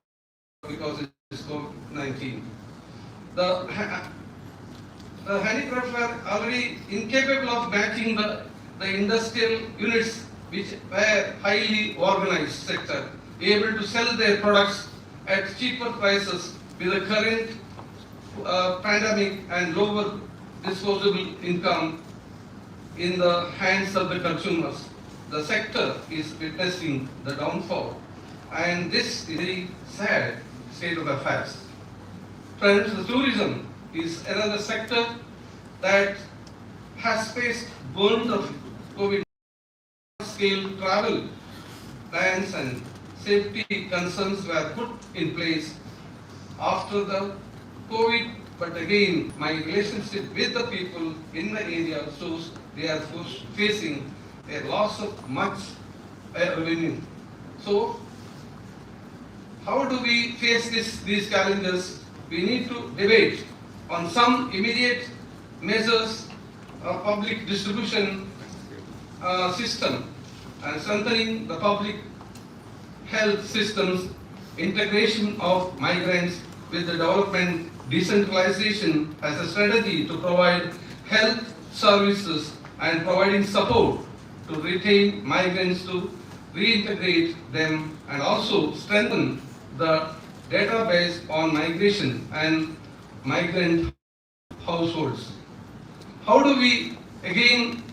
because it is COVID-19. The handicrafts were already incapable of matching the industrial units which were highly organized sector, able to sell their products at cheaper prices with the current pandemic and lower disposable income in the hands of the consumers. The sector is witnessing the downfall, and this is a very sad state of affairs. Friends, the tourism is another sector that has faced burden of COVID. Scale travel bans and safety concerns were put in place after the COVID, but again, my relationship with the people in the area shows they are facing a loss of much revenue. So, how do we face these challenges? We need to debate on some immediate measures of public distribution system and strengthening the public health systems, integration of migrants with the development, decentralization as a strategy to provide health services and providing support to retain migrants to reintegrate them and also strengthen the database on migration and migrant households. How do we again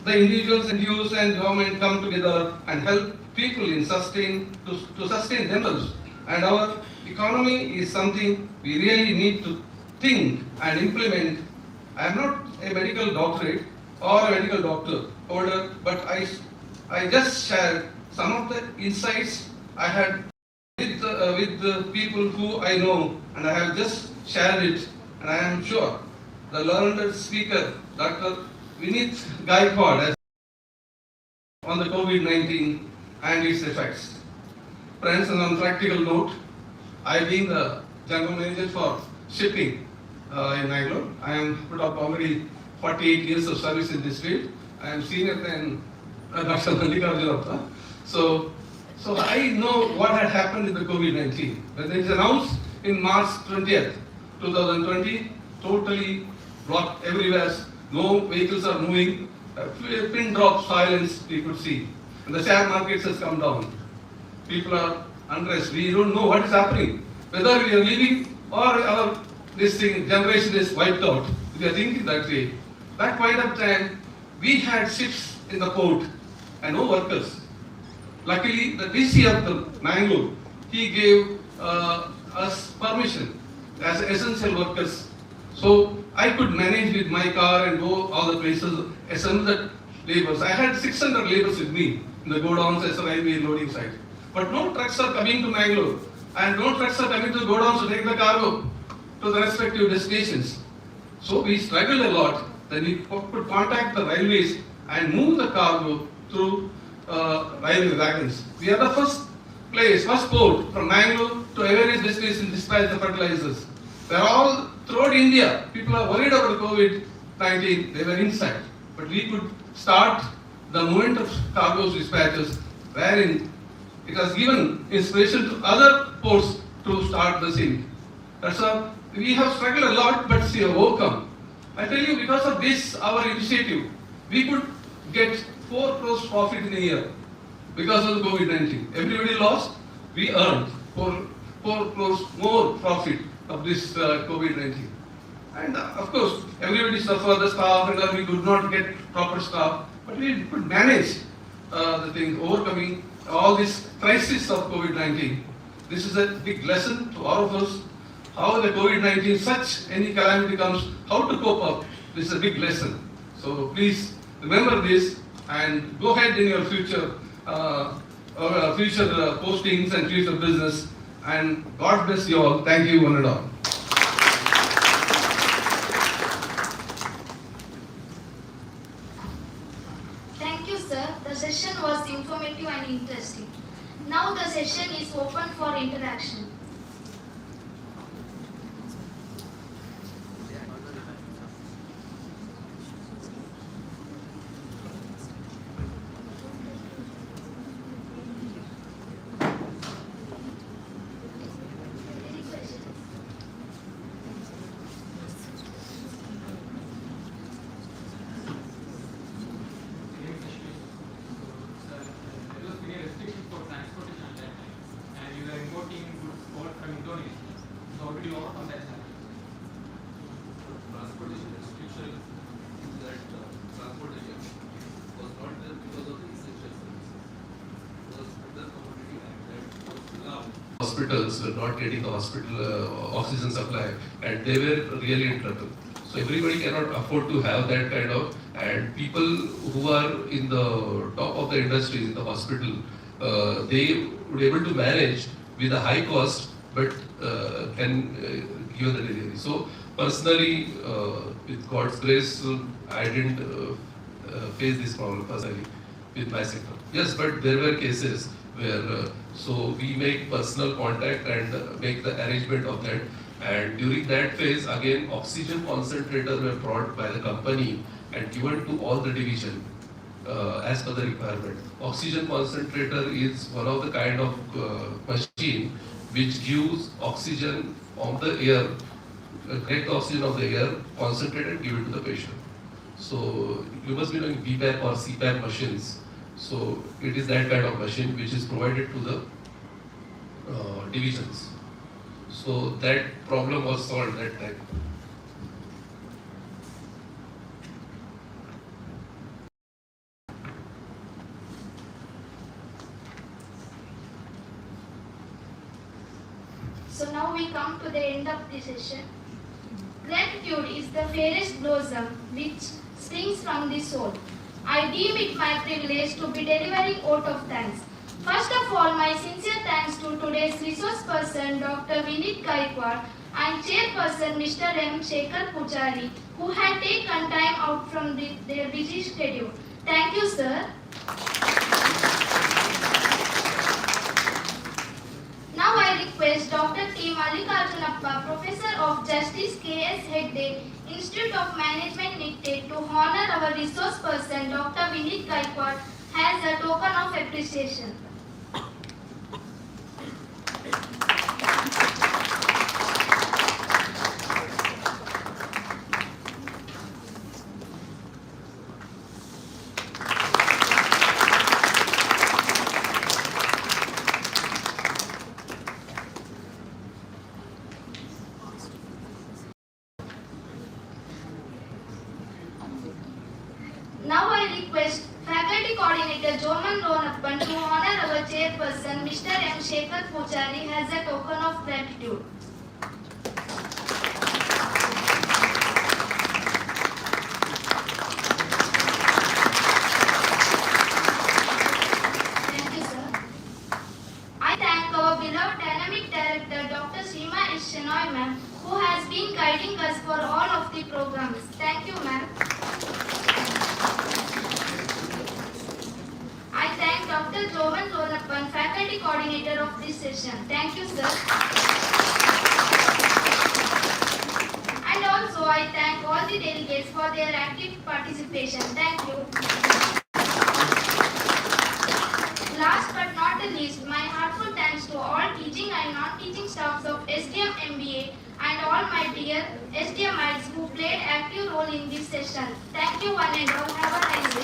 the individuals and youth and government come together and help people in sustain themselves? And our economy is something we really need to think and implement. I am not a medical doctorate or a medical doctor holder, but I just shared some of the insights I had with the people who I know, and I have just shared it, and I am sure the learned speaker, Dr. Vinith Gaikwad, has on the COVID-19 and its effects. Friends, and on practical note, I being the general manager for shipping in Mangalore, I am put up already 48 years of service in this field. I am senior than Dr. Mallikarjuna. So I know what had happened in the COVID-19. When it is announced in March 20th, 2020, totally blocked everywhere. No vehicles are moving. Pin drop silence we could see. And the share markets has come down. People are unrest. We don't know what is happening. Whether we are living or our generation is wiped out. We are thinking that way. That point of time, we had ships in the port and no workers. Luckily, the DC of the Mangalore, he gave us permission as essential workers. So I could manage with my car and go all the places, assemble the laborers. I had 600 laborers with me in the godowns as a railway loading site. But no trucks are coming to Mangalore, and no trucks are coming to the godowns to take the cargo to the respective destinations. So we struggled a lot. Then we could contact the railways and move the cargo through railway wagons. We are the first port from Mangalore to various destinations dispatch the fertilizers. They are all throughout India. People are worried about COVID-19. They were inside. But we could start the movement of cargoes dispatches wherein it has given inspiration to other ports to start the same. That's why we have struggled a lot, but we have overcome. I tell you, because of this, our initiative, we could get 4 crores profit in a year because of the COVID-19. Everybody lost, we earned 4 crores more profit of this COVID-19. And of course, everybody suffered, the staff, and we could not get proper staff, but we could manage the thing, overcoming all this crisis of COVID-19. This is a big lesson to all of us. How the COVID-19, such any calamity comes, how to cope up. This is a big lesson. So please remember this and go ahead in your future postings and future business. And God bless you all. Thank you, one and all. Thank you, sir. The session was informative and interesting. Now the session is open for interaction. transportation restriction is that transportation was not there because of the essential services. Because under commodity act that was allowed. Hospitals were not getting the hospital oxygen supply, and they were really in trouble. So everybody cannot afford to have that kind of, and people who are in the top of the industries in the hospital, they would be able to manage with a high cost, but can give the delivery. So personally, with God's grace, I didn't face this problem personally with my sector. Yes, but there were cases where so we make personal contact and make the arrangement of that. And during that phase, again, oxygen concentrators were brought by the company and given to all the division as per the requirement. Oxygen concentrator is one of the kind of machine which gives oxygen of the air, correct oxygen of the air, concentrate and give it to the patient. So you must be knowing BPAP or CPAP machines. So it is that kind of machine which is provided to the divisions. So that problem was solved that time. So now we come to the end of the session. Gratitude is the fairest blossom which springs from the soul. I deem it my privilege to be delivering vote of thanks. First of all, my sincere thanks to today's resource person, Dr. Vinit Gaikwad, and chairperson, Mr. M. Shekhar Pujari, who had taken time out from their busy schedule. Thank you, sir. Now I request Dr. T. Mallikarjunappa, Professor of Justice K.S. Hegde, Institute of Management NICTE, to honor our resource person, Dr. Vinit Gaikwad, as a token of appreciation. Now I request Faculty Coordinator Joman Ronappan to honor our chairperson, Mr. M. Shekhar Pujari, as a token of gratitude. Thank you, sir. I thank our beloved dynamic director, Dr. Seema S. Shenoy, ma'am, who has been guiding us for all of the programs. Thank you, ma'am. I thank Dr. Jovan Ronappan, Faculty Coordinator of this session. Thank you, sir. And also I thank all the delegates for their active participation. Thank you. Last but not the least, my heartfelt thanks to all teaching and non-teaching staffs of SDM MBA and all my dear SDMites who played active role in this session. Thank you one and all. Have a nice day.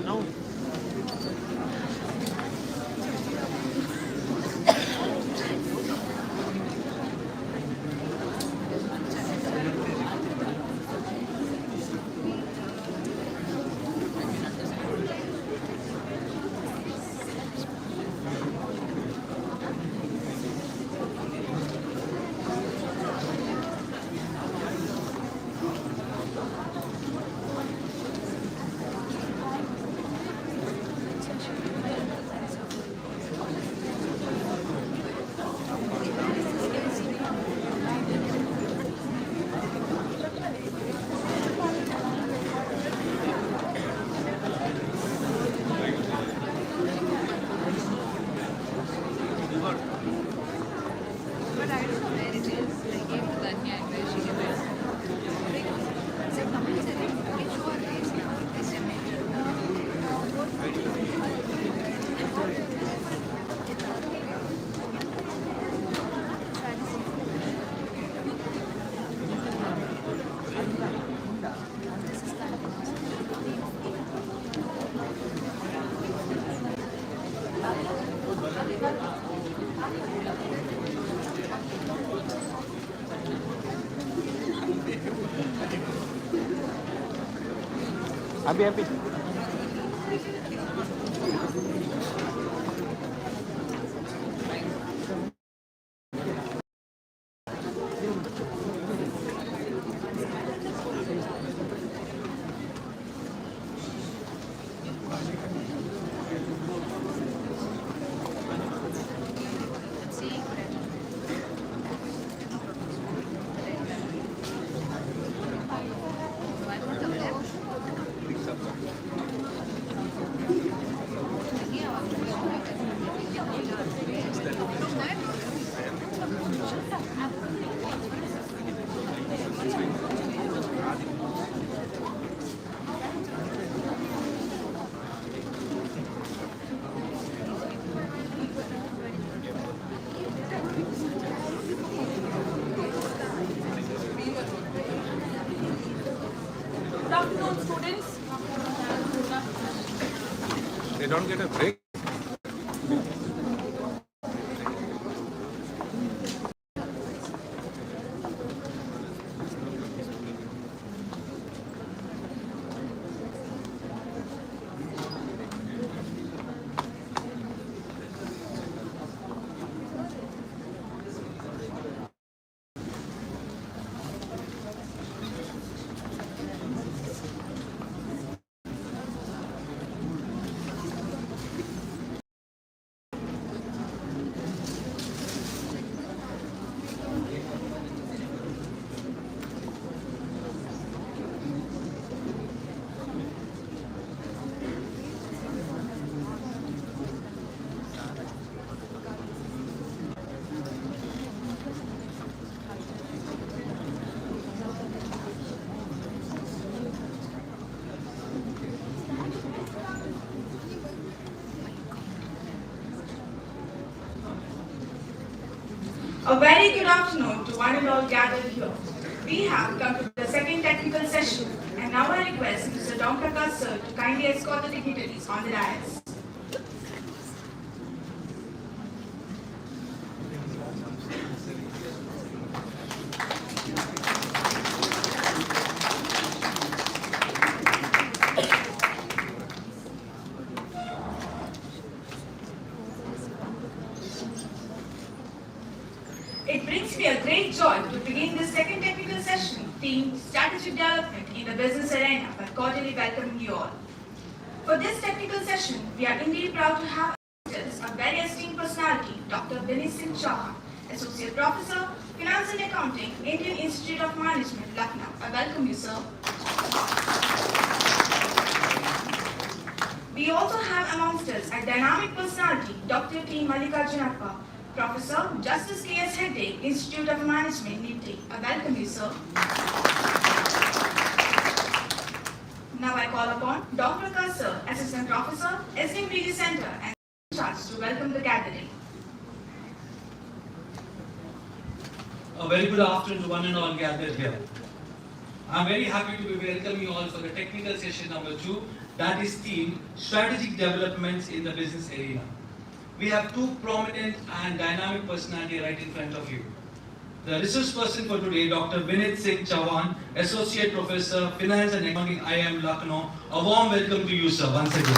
No. Good afternoon, students. They don't get a break. A very good afternoon to one and all gathered here. We have come to the second technical session, and now I request Mr. Dr. Sir to kindly escort the dignitaries on the dais. It brings me a great joy to begin this second technical session, themed Strategic Development in the Business Arena, by cordially welcoming you all. For this technical session, we are indeed proud to have a very esteemed personality, Dr. Vinay Singh Chauhan, Associate Professor, Finance and Accounting, Indian Institute of Management, Lucknow. I welcome you, sir. We also have amongst us a dynamic personality, Dr. T. Mallikarjunappa, Professor, Justice K.S. Hegde, Institute of Management, NITI. I welcome you, sir. Now I call upon Dr. Sir, Assistant Professor, SDMPGCENTRE, and in charge to welcome the gathering. A very good afternoon to one and all gathered here. I'm very happy to be welcoming you all for the technical session number 2, that is themed Strategic Developments in the Business Arena. We have two prominent and dynamic personalities right in front of you. The resource person for today, Dr. Vinay Singh Chauhan, Associate Professor, Finance and Accounting, IIM Lucknow. A warm welcome to you, sir, once again.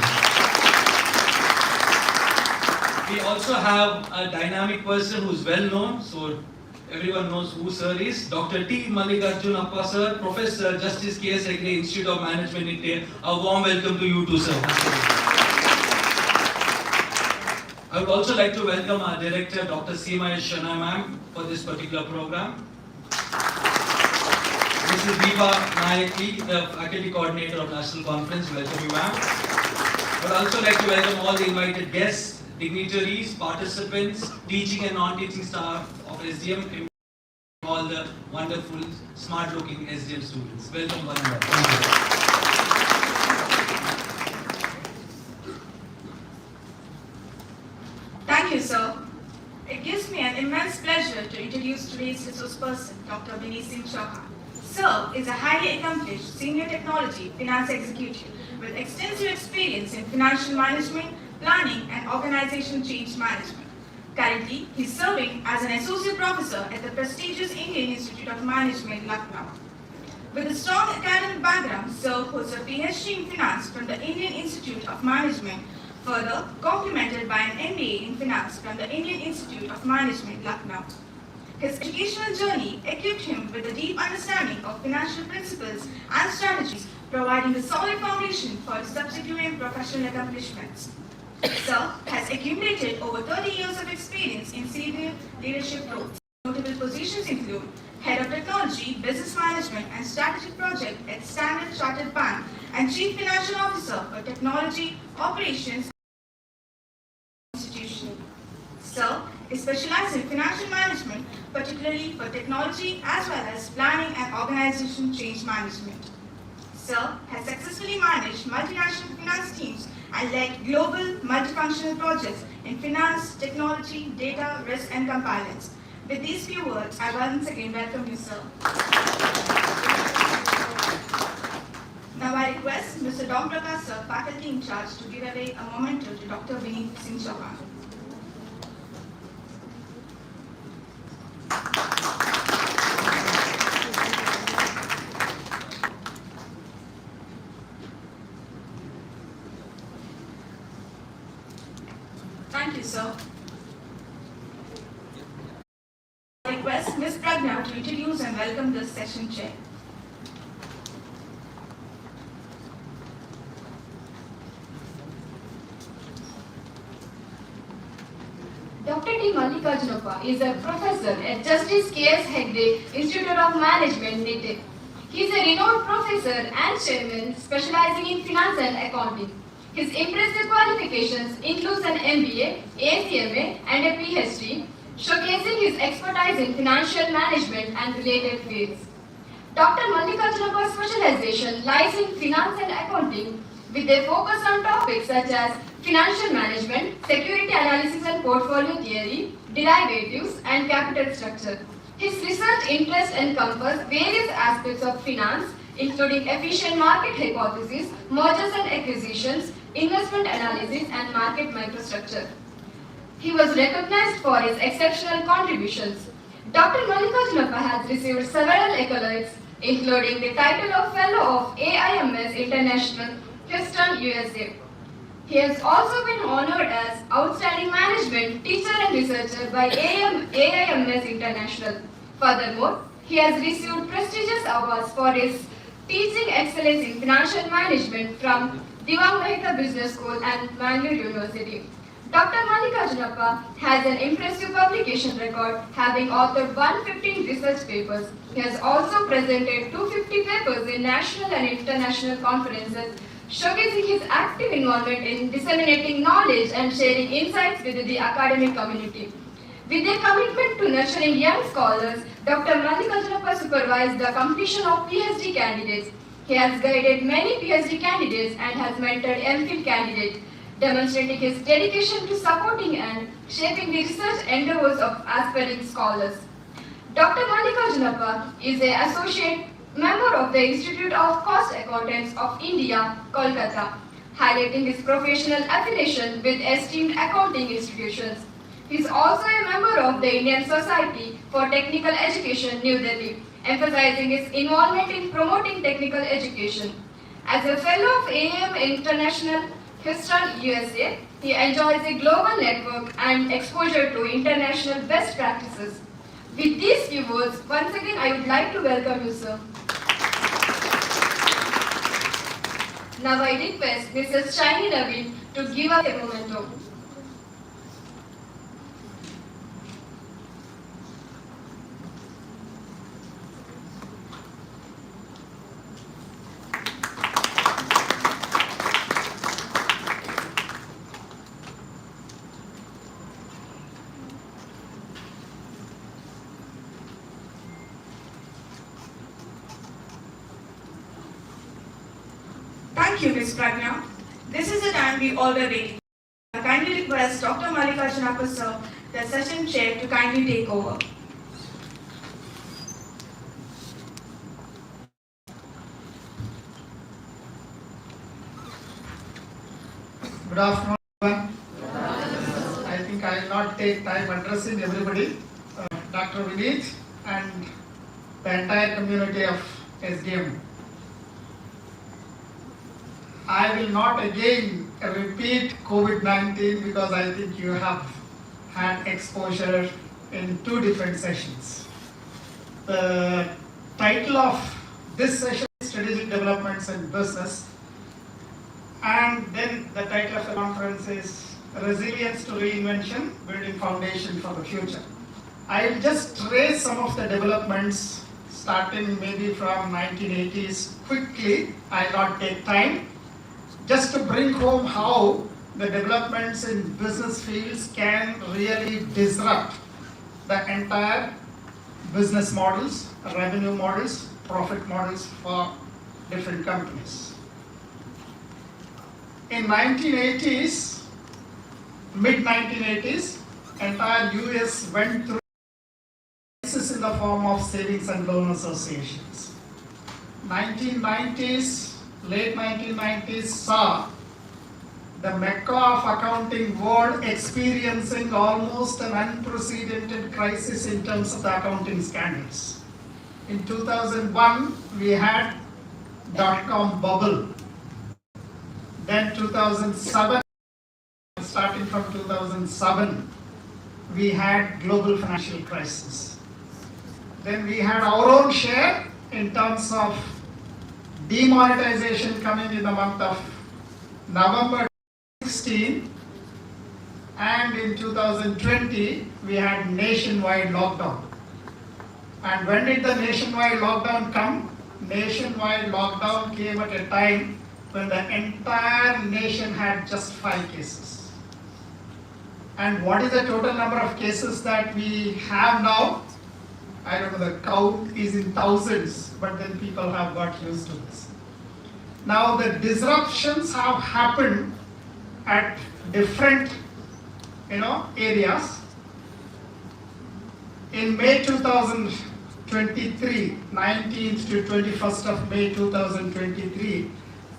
We also have a dynamic person who is well known, so everyone knows who sir is. Dr. T. Mallikarjunappa, sir, Professor, Justice K.S. Hegde, Institute of Management, India. A warm welcome to you too, sir. I would also like to welcome our director, Dr. Seema Shana ma'am, for this particular program. Mrs. Deepa Nayaki, the faculty coordinator of National Conference, welcome you ma'am. I would also like to welcome all the invited guests, dignitaries, participants, teaching and non-teaching staff of SDM, all the wonderful, smart-looking SDM students. Welcome one and all. Thank you. Thank you, sir. It gives me an immense pleasure to introduce today's resource person, Dr. Vinay Singh Chauhan. Sir is a highly accomplished senior technology finance executive with extensive experience in financial management, planning, and organization change management. Currently, he is serving as an associate professor at the prestigious Indian Institute of Management, Lucknow. With a strong academic background, Sir holds a PhD in Finance from the Indian Institute of Management, further complemented by an MBA in Finance from the Indian Institute of Management, Lucknow. His educational journey equipped him with a deep understanding of financial principles and strategies, providing a solid foundation for his subsequent professional accomplishments. Sir has accumulated over 30 years of experience in senior leadership roles. Notable positions include Head of Technology, Business Management and Strategic Project at Standard Chartered Bank and Chief Financial Officer for Technology Operations Institution. Sir is specialized in financial management, particularly for technology as well as planning and organization change management. Sir has successfully managed multinational finance teams and led global multifunctional projects in finance, technology, data, risk and compliance. With these few words, I once again welcome you, sir. Now I request Mr. Dom Prakash, sir, faculty in charge, to give away a memento to Dr. Vineet Singh Chauhan. Thank you, sir. I request Ms. Pragna to introduce and welcome the session chair. Dr. T. Mallikarjunappa is a professor at Justice K.S. Hegde Institute of Management, NITI. He is a renowned professor and chairman specializing in finance and accounting. His impressive qualifications include an MBA, ACMA and a PhD, showcasing his expertise in financial management and related fields. Dr. Mallikarjunappa's specialization lies in finance and accounting with a focus on topics such as financial management, security analysis and portfolio theory, derivatives and capital structure. His research interests encompass various aspects of finance, including efficient market hypothesis, mergers and acquisitions, investment analysis and market microstructure. He was recognized for his exceptional contributions. Dr. Mallikarjunappa has received several accolades, including the title of Fellow of AIMS International, Houston, USA. He has also been honored as Outstanding Management Teacher and Researcher by AIMS International. Furthermore, he has received prestigious awards for his teaching excellence in financial management from Devang Mehta Business School and Mangalore University. Dr. Mallikarjunappa has an impressive publication record, having authored 115 research papers. He has also presented 250 papers in national and international conferences, showcasing his active involvement in disseminating knowledge and sharing insights with the academic community. With their commitment to nurturing young scholars, Dr. Mallikarjunappa supervised the completion of PhD candidates. He has guided many PhD candidates and has mentored MPhil candidates, demonstrating his dedication to supporting and shaping the research endeavors of aspiring scholars. Dr. Mallikarjunappa is an associate member of the Institute of Cost Accountants of India, Kolkata, highlighting his professional affiliation with esteemed accounting institutions. He is also a member of the Indian Society for Technical Education, New Delhi, emphasizing his involvement in promoting technical education. As a fellow of AIM International, Houston, USA, he enjoys a global network and exposure to international best practices. With these few words, once again I would like to welcome you, sir. Now I request Mrs. Shiny Naveen to give us a memento. Thank you, Ms. Pragna. This is the time we all were waiting. I kindly request Dr. Mallikarjunappa, sir, the session chair, to kindly take over. Good afternoon, everyone. I think I will not take time addressing everybody. Dr. Vineet and the entire community of SDM. I will not again repeat COVID-19 because I think you have had exposure in 2 different sessions. The title of this session is Strategic Developments in Business, and then the title of the conference is Resilience to Reinvention, Building Foundation for the Future. I will just trace some of the developments starting maybe from 1980s quickly. I will not take time. Just to bring home how the developments in business fields can really disrupt the entire business models, revenue models, profit models for different companies. In 1980s, mid-1980s, entire US went through crisis in the form of savings and loan associations. 1990s, late 1990s saw the mecca of accounting world experiencing almost an unprecedented crisis in terms of the accounting scandals. In 2001, we had dot-com bubble. Then 2007, starting from 2007, we had global financial crisis. Then we had our own share in terms of demonetization coming in the month of November 2016, and in 2020 we had nationwide lockdown. And when did the nationwide lockdown come? Nationwide lockdown came at a time when the entire nation had just 5 cases. And what is the total number of cases that we have now? I don't know, the count is in thousands, but then people have got used to this. Now the disruptions have happened at different areas. In May 2023, 19th to 21st of May 2023,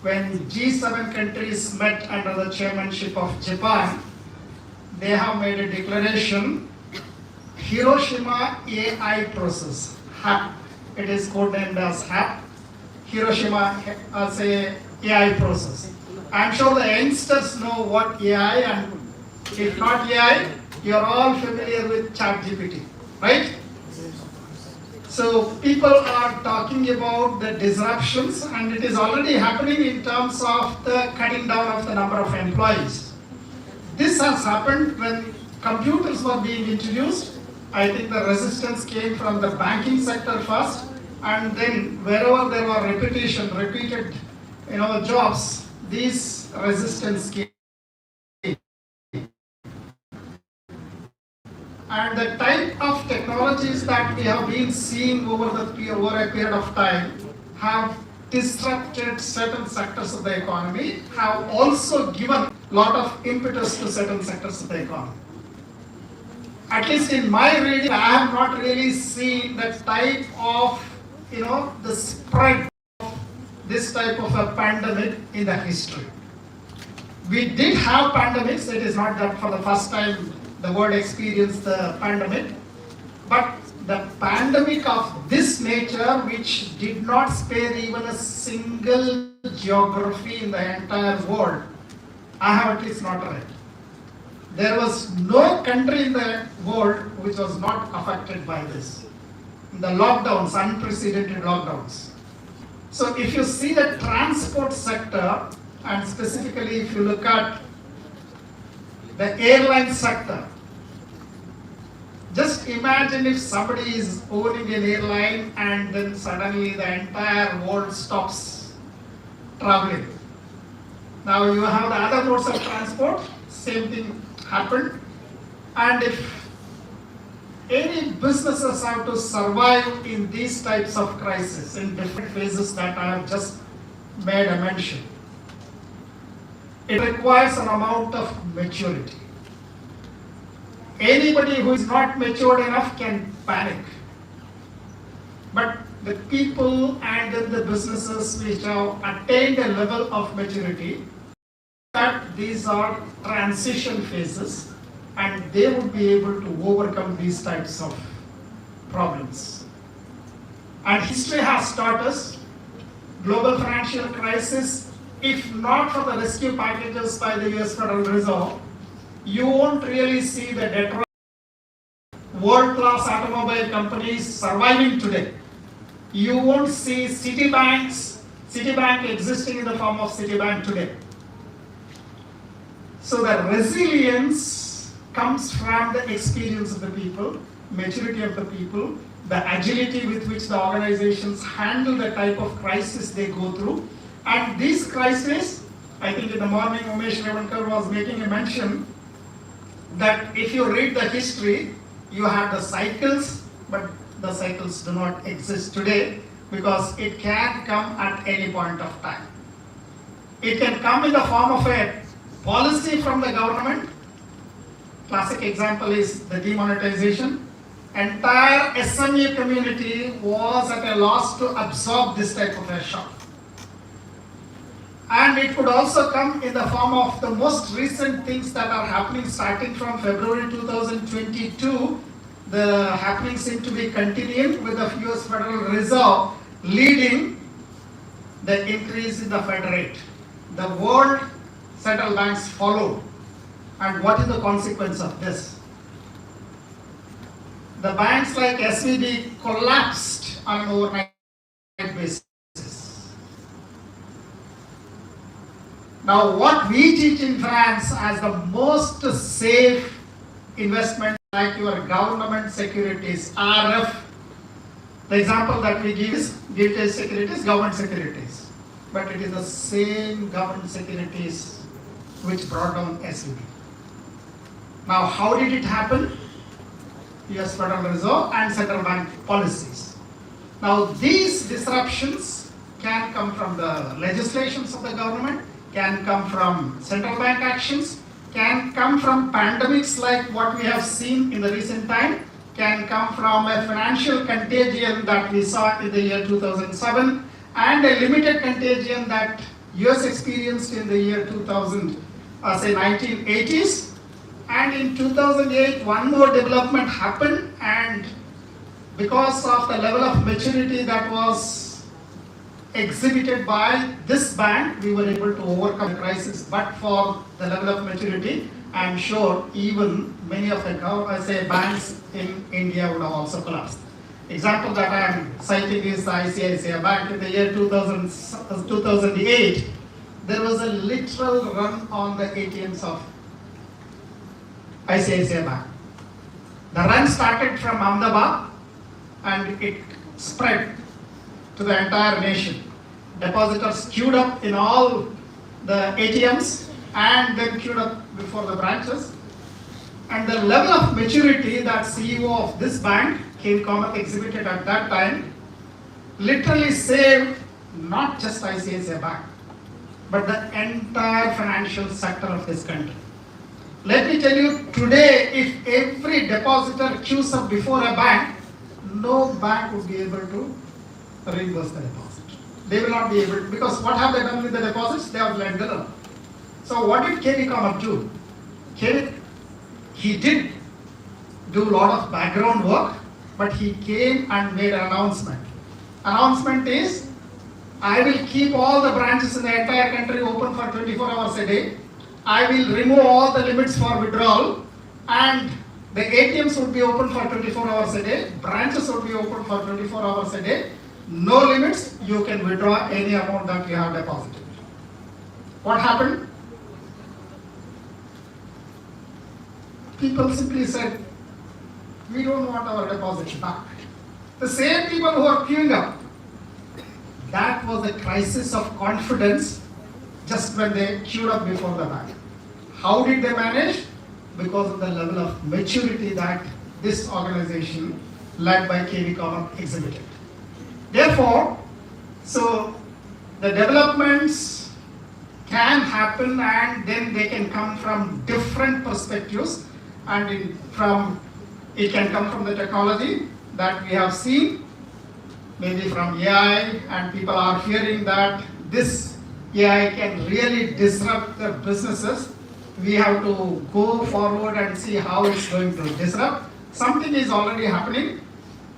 when G7 countries met under the chairmanship of Japan, they have made a declaration, Hiroshima AI process, HAP. It is codenamed as HAP, Hiroshima as a AI process. I am sure the youngsters know what AI, and if not AI, you are all familiar with ChatGPT, right? So people are talking about the disruptions, and it is already happening in terms of the cutting down of the number of employees. This has happened when computers were being introduced. I think the resistance came from the banking sector first, and then wherever there were repeated jobs, these resistance came. And the type of technologies that we have been seeing over a period of time have disrupted certain sectors of the economy, have also given a lot of impetus to certain sectors of the economy. At least in my reading, I have not really seen that type of, the spread of this type of a pandemic in the history. We did have pandemics. It is not that for the first time the world experienced the pandemic, but the pandemic of this nature, which did not spare even a single geography in the entire world, I have at least not read. There was no country in the world which was not affected by this. The lockdowns, unprecedented lockdowns. So if you see the transport sector, and specifically if you look at the airline sector, just imagine if somebody is owning an airline and then suddenly the entire world stops traveling. Now you have the other modes of transport, same thing happened. And if any businesses have to survive in these types of crises, in different phases that I have just made a mention, it requires an amount of maturity. Anybody who is not matured enough can panic. But the people and then the businesses which have attained a level of maturity, that these are transition phases, and they would be able to overcome these types of problems. And history has taught us global financial crisis, if not for the rescue packages by the US Federal Reserve, you won't really see the Detroit world-class automobile companies surviving today. You won't see Citibank existing in the form of Citibank today. So the resilience comes from the experience of the people, maturity of the people, the agility with which the organizations handle the type of crisis they go through. And these crises, I think in the morning Umesh Revankar was making a mention that if you read the history, you have the cycles, but the cycles do not exist today because it can come at any point of time. It can come in the form of a policy from the government. Classic example is the demonetization. Entire SME community was at a loss to absorb this type of a shock. And it could also come in the form of the most recent things that are happening starting from February 2022. The happenings seem to be continuing with the US Federal Reserve leading the increase in the Fed rate. The world central banks followed. And what is the consequence of this? The banks like SVB collapsed on an overnight basis. Now, what we teach in France as the most safe investment, like your government securities, RF, the example that we give is retail securities, government securities. But it is the same government securities which brought down SVB. Now, how did it happen? US Federal Reserve and central bank policies. Now, these disruptions can come from the legislations of the government, can come from central bank actions, can come from pandemics like what we have seen in the recent time, can come from a financial contagion that we saw in the year 2007, and a limited contagion that US experienced in the year 1980s. And in 2008, one more development happened, and because of the level of maturity that was exhibited by this bank, we were able to overcome the crisis. But for the level of maturity, I'm sure even many of the banks in India would have also collapsed. Example that I am citing is the ICICI Bank. In the year 2008, there was a literal run on the ATMs of ICICI Bank. The run started from Ahmedabad and it spread to the entire nation. Depositors queued up in all the ATMs and then queued up before the branches. And the level of maturity that CEO of this bank, K. Kamath, exhibited at that time literally saved not just ICICI Bank, but the entire financial sector of this country. Let me tell you, today, if every depositor queues up before a bank, no bank would be able to reimburse the deposit. They will not be able to, because what have they done with the deposits? They have lent them. So what did K.V. Kamath do? He did do a lot of background work, but he came and made an announcement. Announcement is, I will keep all the branches in the entire country open for 24 hours a day. I will remove all the limits for withdrawal, and the ATMs would be open for 24 hours a day, branches would be open for 24 hours a day, no limits, you can withdraw any amount that you have deposited. What happened? People simply said, we don't want our deposits back. The same people who are queuing up, that was a crisis of confidence just when they queued up before the bank. How did they manage? Because of the level of maturity that this organization led by K.V. Kamath exhibited. Therefore, so the developments can happen and then they can come from different perspectives, and it can come from the technology that we have seen, maybe from AI, and people are fearing that this AI can really disrupt the businesses. We have to go forward and see how it's going to disrupt. Something is already happening.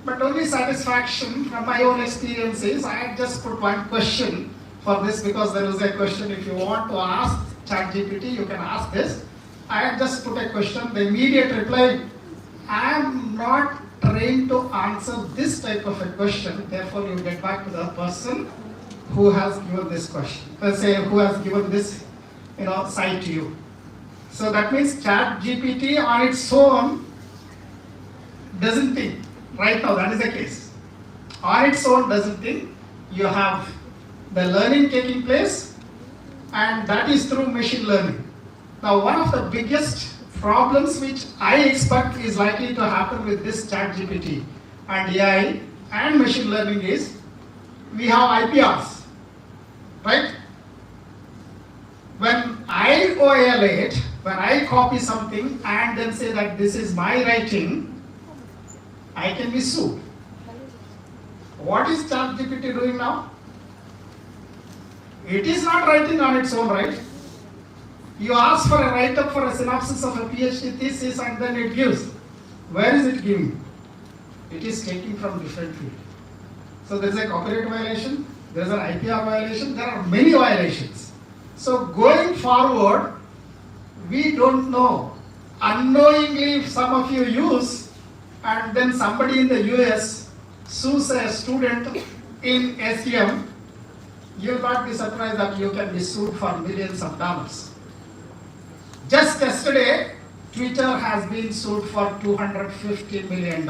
But only satisfaction from my own experience is I had just put one question for this because there is a question if you want to ask ChatGPT, you can ask this. I had just put a question, the immediate reply, I am not trained to answer this type of a question, therefore you get back to the person who has given this question. Let's say who has given this site to you. So that means ChatGPT on its own doesn't think. Right now that is the case. On its own doesn't think. You have the learning taking place, and that is through machine learning. Now one of the biggest problems which I expect is likely to happen with this ChatGPT and AI and machine learning is we have IPRs, right? When I violate, when I copy something and then say that this is my writing, I can be sued. What is ChatGPT doing now? It is not writing on its own, right? You ask for a write-up for a synopsis of a PhD thesis and then it gives. Where is it giving? It is taking from different field. So there is a copyright violation, there is an IPR violation, there are many violations. So going forward, we don't know. Unknowingly, if some of you use and then somebody in the US sues a student in SDM, you will not be surprised that you can be sued for millions of dollars. Just yesterday, Twitter has been sued for $250 million.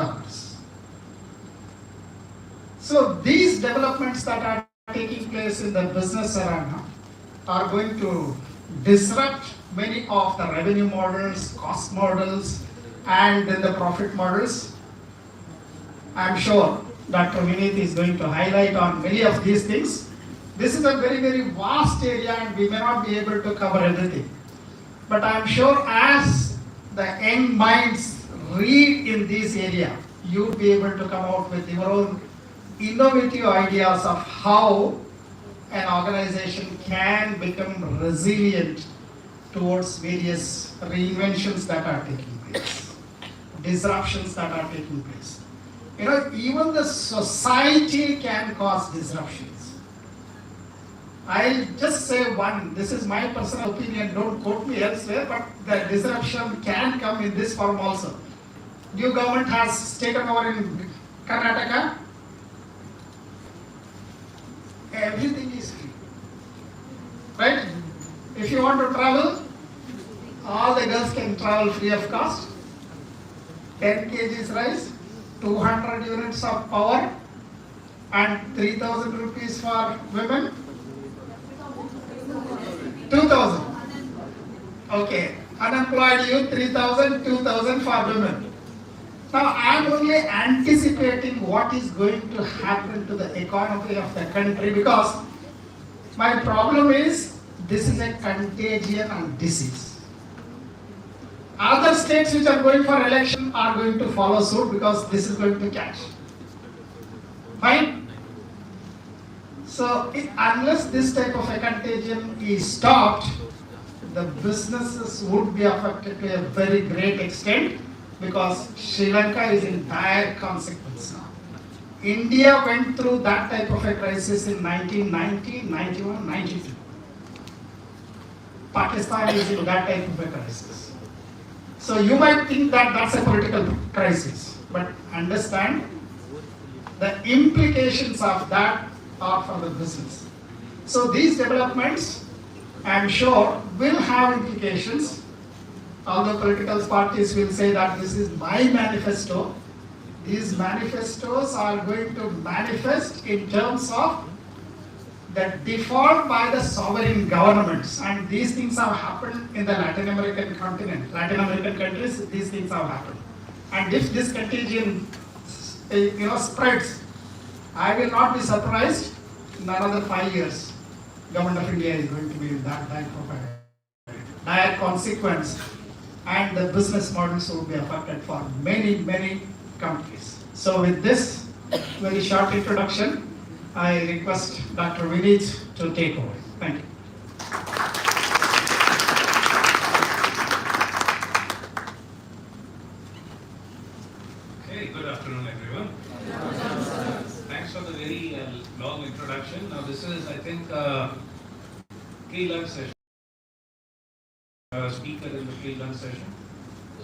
So these developments that are taking place in the business arena are going to disrupt many of the revenue models, cost models, and then the profit models. I'm sure Dr. Vineet is going to highlight on many of these things. This is a very, very vast area and we may not be able to cover everything. But I'm sure as the young minds read in this area, you'll be able to come out with your own innovative ideas of how an organization can become resilient towards various reinventions that are taking place, disruptions that are taking place. Even the society can cause disruptions. I'll just say one, this is my personal opinion, don't quote me elsewhere, but the disruption can come in this form also. New government has taken over in Karnataka. Everything is free, right? If you want to travel, all the girls can travel free of cost. 10 kgs rice, 200 units of power, and 3,000 rupees for women. 2,000. Okay. Unemployed youth 3,000, 2,000 for women. Now I am only anticipating what is going to happen to the economy of the country because my problem is this is a contagion and disease. Other states which are going for election are going to follow suit because this is going to catch. Fine? So unless this type of a contagion is stopped, the businesses would be affected to a very great extent because Sri Lanka is in dire consequence now. India went through that type of a crisis in 1990, 91, 92. Pakistan is in that type of a crisis. So you might think that that's a political crisis, but understand the implications of that are for the business. So these developments, I am sure, will have implications. Although political parties will say that this is my manifesto, these manifestos are going to manifest in terms of the default by the sovereign governments, and these things have happened in the Latin American continent. Latin American countries, these things have happened. And if this contagion spreads, I will not be surprised in another 5 years, Government of India is going to be in that type of a dire consequence, and the business models will be affected for many, many countries. So with this very short introduction, I request Dr. Vineet to take over. Thank you. Okay, good afternoon everyone. a long introduction. Now this is, I think, pre-lunch session. Speaker in the pre-lunch session.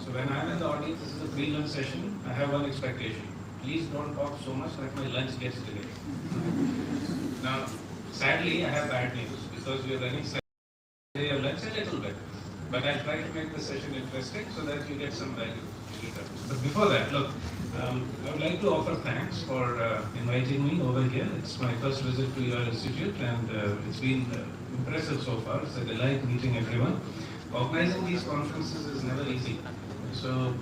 So when I'm in the audience, this is a pre-lunch session. I have one expectation. Please don't talk so much that my lunch gets delayed. Now, sadly, I have bad news because we are running your lunch a little bit. But I'll try to make the session interesting so that you get some value. But before that, look, I would like to offer thanks for inviting me over here. It's my first visit to your institute and it's been impressive so far. It's a delight meeting everyone. Organizing these conferences is never easy. So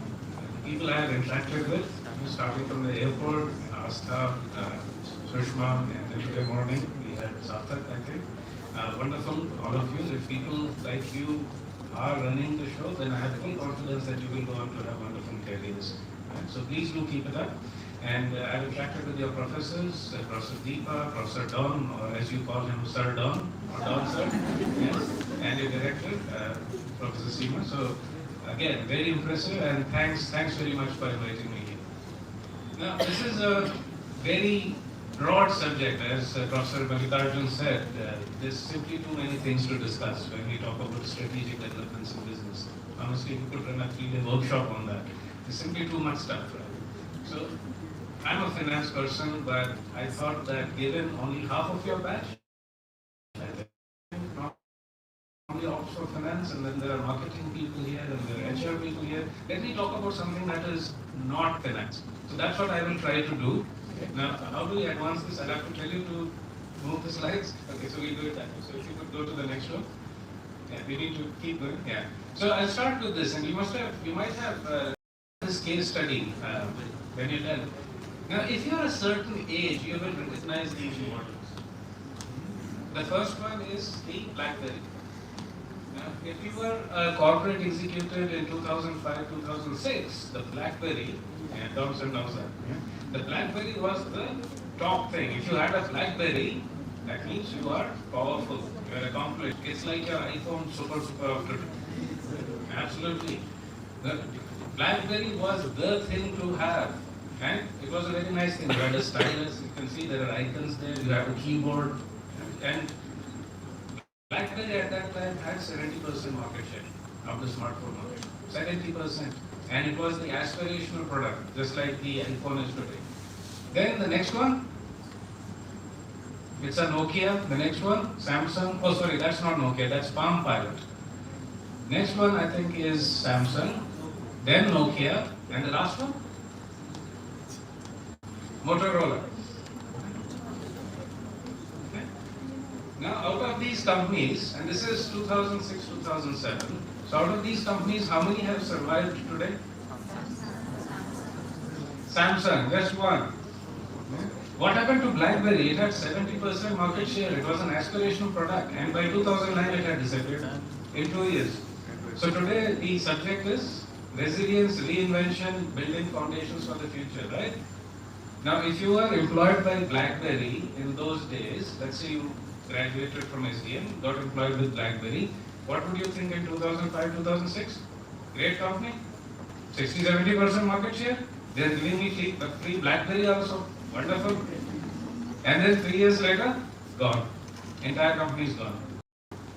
people I have interacted with, starting from the airport, Astha, Sushma, and then today morning we had Sarthak, I think. Wonderful, all of you. If people like you are running the show, then I have full confidence that you will go on to have wonderful careers. Right? So please do keep it up. And I've interacted with your professors, Professor Deepa, Professor Don, or as you call him, Sir Don, or Don Sir, yes, and your director, Professor Seema. So again, very impressive, and thanks very much for inviting me here. Now, this is a very broad subject, as Professor Mallikarjun said. There's simply too many things to discuss when we talk about strategic developments in business. Honestly, we could run a 3-day workshop on that. There's simply too much stuff, right? So, I'm a finance person, but I thought that given only half of your batch, not only ops for finance, and then there are marketing people here, and there are HR people here, let me talk about something that is not finance. So that's what I will try to do. Now, how do we advance this? I'll have to tell you to move the slides. Okay, so we'll do it that way. So if you could go to the next one. Yeah, we need to keep going. Yeah. So I'll start with this, and you might have this case study when you're done. Now, if you're a certain age, you will recognize these models. The first one is the BlackBerry. Now, if you were a corporate executive in 2005, 2006, the BlackBerry, the BlackBerry was the top thing. If you had a BlackBerry, that means you are powerful, you are accomplished. It's like your iPhone super after. Absolutely. The BlackBerry was the thing to have. And it was a very nice thing. You had a stylus, you can see there are icons there, you have a keyboard. And BlackBerry at that time had 70% market share of the smartphone market. 70%. And it was the aspirational product, just like the iPhone is today. Then the next one, it's a Nokia. The next one, Samsung. Oh, sorry, that's not Nokia, that's Palm Pilot. Next one, I think, is Samsung. Then Nokia. And the last one? Motorola. Okay. Now, out of these companies, and this is 2006, 2007, so out of these companies, how many have survived today? Samsung, just one. Okay. What happened to BlackBerry? It had 70% market share. It was an aspirational product, and by 2009 it had disappeared in 2 years. So today the subject is resilience, reinvention, building foundations for the future, right? Now, if you were employed by BlackBerry in those days, let's say you graduated from SDM, got employed with BlackBerry, what would you think in 2005, 2006? Great company, 60-70% market share. They are giving me free BlackBerry also, wonderful. And then 3 years later, gone. Entire company is gone.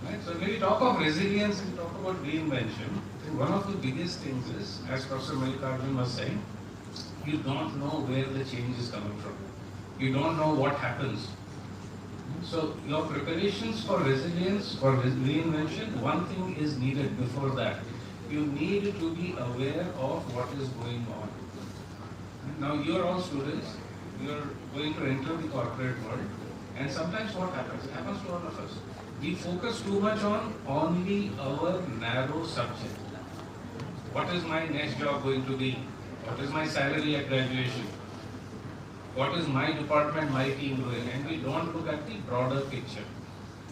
Right? So when we talk of resilience and talk about reinvention, one of the biggest things is, as Professor Mallikarjun was saying, you don't know where the change is coming from. You don't know what happens. So your preparations for resilience, for reinvention, one thing is needed before that. You need to be aware of what is going on. Now you are all students, you are going to enter the corporate world, and sometimes what happens? It happens to all of us. We focus too much on only our narrow subject. What is my next job going to be? What is my salary at graduation? What is my department, my team doing? And we don't look at the broader picture.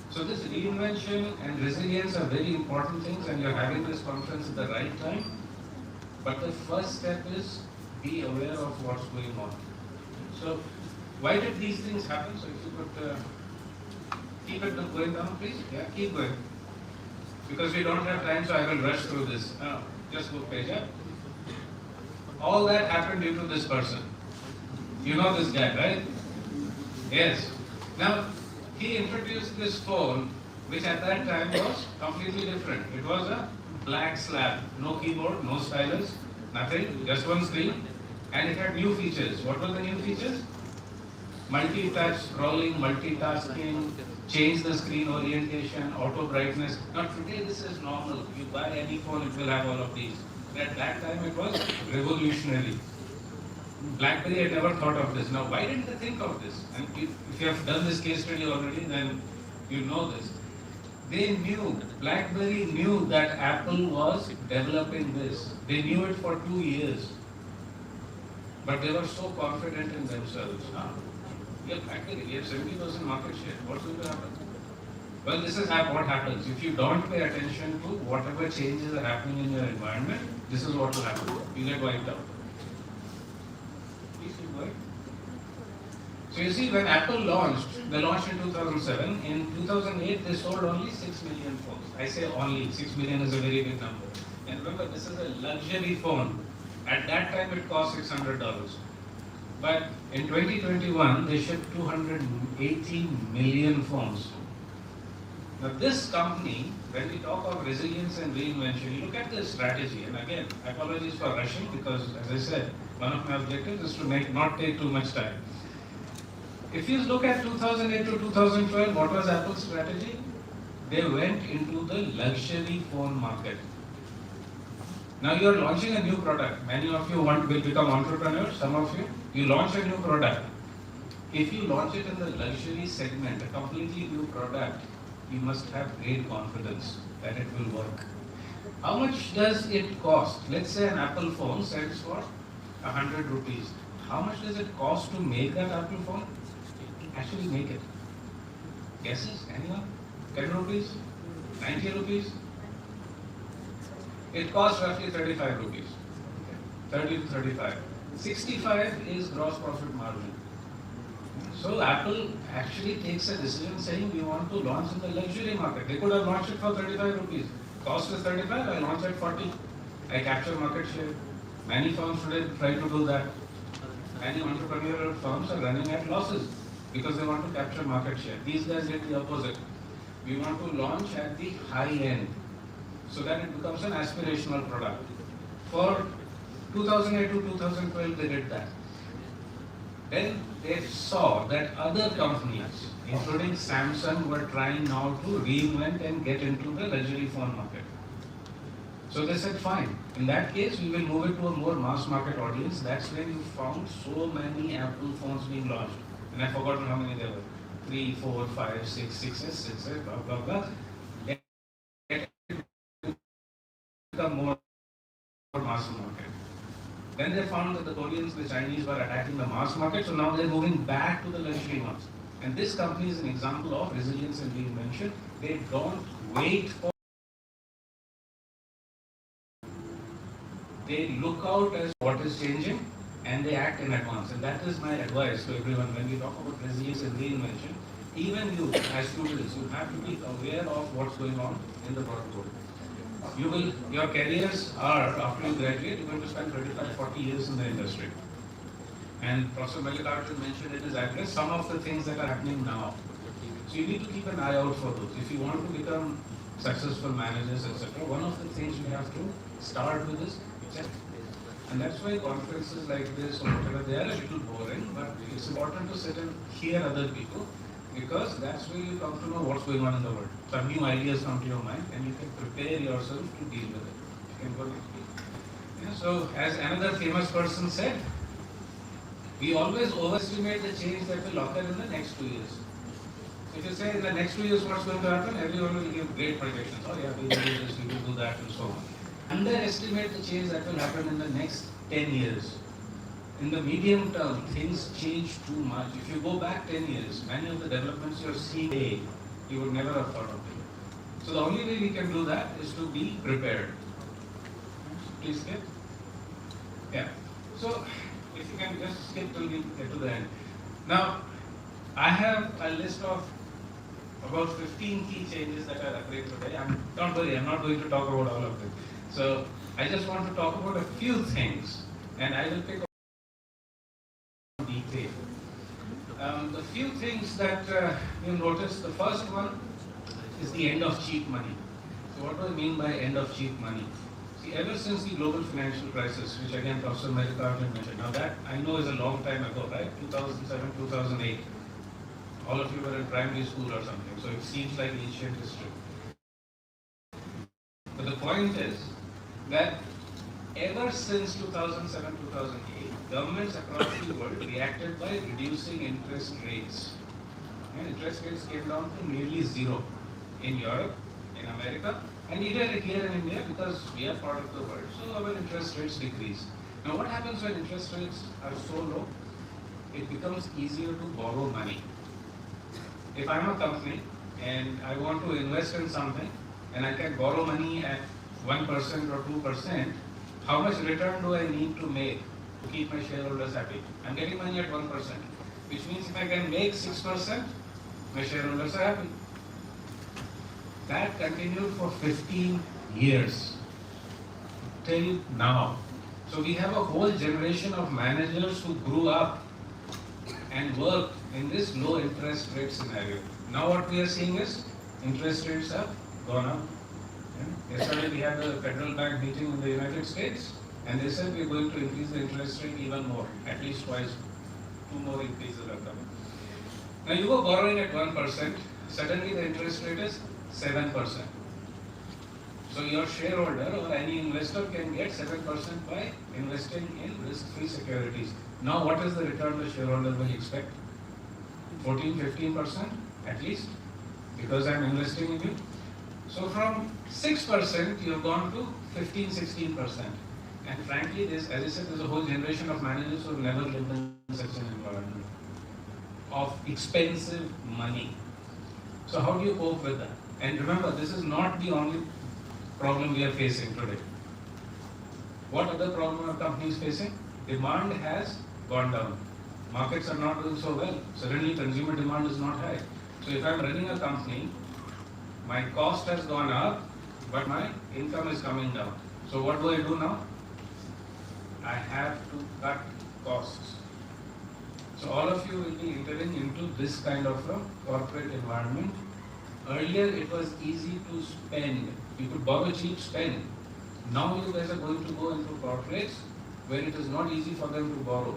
So this reinvention and resilience are very important things, and you're having this conference at the right time. But the first step is be aware of what's going on. So why did these things happen? So if you could keep it going down, please. Yeah, keep going. Because we don't have time, so I will rush through this. Just go page up. All that happened due to this person. You know this guy, right? Yes. Now, he introduced this phone, which at that time was completely different. It was a black slab, no keyboard, no stylus, nothing, just one screen, and it had new features. What were the new features? Multi-touch scrolling, multitasking, change the screen orientation, auto brightness. Now today this is normal. You buy any phone, it will have all of these. At that time it was revolutionary. BlackBerry had never thought of this. Now why didn't they think of this? And if you have done this case study already, then you know this. They knew, BlackBerry knew that Apple was developing this. They knew it for 2 years. But they were so confident in themselves. Huh? We have BlackBerry, we have 70% market share. What's going to happen? Well, this is what happens. If you don't pay attention to whatever changes are happening in your environment, this is what will happen. You get wiped out. Please keep going. So you see, when Apple launched, they launched in 2007. In 2008, they sold only 6 million phones. I say only, 6 million is a very big number. And remember, this is a luxury phone. At that time, it cost $600. But in 2021, they shipped 280 million phones. Now this company, when we talk of resilience and reinvention, you look at the strategy, and again, apologies for rushing because, as I said, one of my objectives is to not take too much time. If you look at 2008 to 2012, what was Apple's strategy? They went into the luxury phone market. Now you are launching a new product. Many of you will become entrepreneurs, some of you launch a new product. If you launch it in the luxury segment, a completely new product, you must have great confidence that it will work. How much does it cost? Let's say an Apple phone sells for 100 rupees. How much does it cost to make that Apple phone? Actually make it. Guesses? Anyone? 10 rupees? 90 rupees? It costs roughly 35 rupees. 30 to 35. 65 is gross profit margin. So Apple actually takes a decision saying we want to launch in the luxury market. They could have launched it for 35 rupees. Cost is 35, I launch at 40. I capture market share. Many firms today try to do that. Many entrepreneurial firms are running at losses because they want to capture market share. These guys did the opposite. We want to launch at the high end so that it becomes an aspirational product. For 2008 to 2012, they did that. Then they saw that other companies, including Samsung, were trying now to reinvent and get into the luxury phone market. So they said, fine, in that case, we will move it to a more mass market audience. That's when you found so many Apple phones being launched. And I've forgotten how many there were. 3, 4, 5, 6, 6s, 6s, blah, blah, blah. Let it become more mass market. Then they found that the Koreans, the Chinese were attacking the mass market, so now they're moving back to the luxury ones. And this company is an example of resilience and reinvention. They don't wait for. They look out as what is changing and they act in advance. And that is my advice to everyone when we talk about resilience and reinvention. Even you, as students, you have to be aware of what's going on in the broad world. Your careers are, after you graduate, you're going to spend 35, 40 years in the industry. And Professor Mallikarjun mentioned in his address some of the things that are happening now. So you need to keep an eye out for those. If you want to become successful managers, etc., one of the things you have to start with is check. And that's why conferences like this or whatever, they are a little boring, but it's important to sit and hear other people because that's where you come to know what's going on in the world. Some new ideas come to your mind and you can prepare yourself to deal with it. You can go next week. Yeah, so as another famous person said, we always overestimate the change that will occur in the next 2 years. If you say in the next 2 years what's going to happen, everyone will give great predictions. Oh yeah, we will do this, we will do that and so on. Underestimate the change that will happen in the next 10 years. In the medium term, things change too much. If you go back 10 years, many of the developments you're seeing today, you would never have thought of them. So the only way we can do that is to be prepared. Please skip. Yeah. So if you can just skip till we get to the end. Now, I have a list of about 15 key changes that are occurring today. Don't worry, I'm not going to talk about all of them. So I just want to talk about a few things, and I will pick up detail. The few things that you notice, the first one is the end of cheap money. So what do I mean by end of cheap money? See, ever since the global financial crisis, which again Professor Merikarjan mentioned, now that I know is a long time ago, right? 2007, 2008. All of you were in primary school or something, so it seems like ancient history. But the point is that ever since 2007, 2008, governments across the world reacted by reducing interest rates. And interest rates came down to nearly zero in Europe, in America, and even here in India, because we are part of the world, so our interest rates decrease. Now what happens when interest rates are so low? It becomes easier to borrow money. If I'm a company and I want to invest in something and I can borrow money at 1% or 2%, how much return do I need to make to keep my shareholders happy? I'm getting money at 1%, which means if I can make 6%, my shareholders are happy. That continued for 15 years till now. So we have a whole generation of managers who grew up and worked in this low interest rate scenario. Now what we are seeing is interest rates have gone up. Yesterday we had a federal bank meeting in the United States and they said we are going to increase the interest rate even more, at least twice, 2 more increases are coming. Now you were borrowing at 1%, suddenly the interest rate is 7%. So your shareholder or any investor can get 7% by investing in risk-free securities. Now what is the return the shareholder will expect? 14-15% at least, because I'm investing in you. So from 6% you have gone to 15-16%. And frankly, as I said, there's a whole generation of managers who have never lived in such an environment of expensive money. So how do you cope with that? And remember, this is not the only problem we are facing today. What other problem are companies facing? Demand has gone down. Markets are not doing so well. Suddenly consumer demand is not high. So if I'm running a company, my cost has gone up, but my income is coming down. So what do I do now? I have to cut costs. So all of you will be entering into this kind of a corporate environment. Earlier it was easy to spend. You could borrow cheap, spend. Now you guys are going to go into corporates where it is not easy for them to borrow.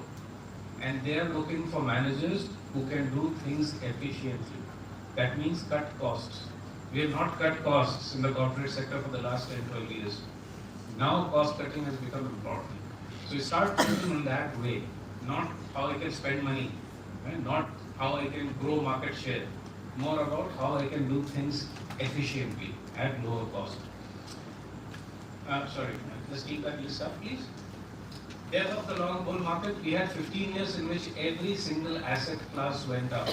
And they are looking for managers who can do things efficiently. That means cut costs. We have not cut costs in the corporate sector for the last 10-12 years. Now cost cutting has become important. So you start thinking in that way, not how I can spend money, right? Not how I can grow market share, more about how I can do things efficiently at lower cost. Sorry, just keep that list up, please. Death of the long bull market, we had 15 years in which every single asset class went up.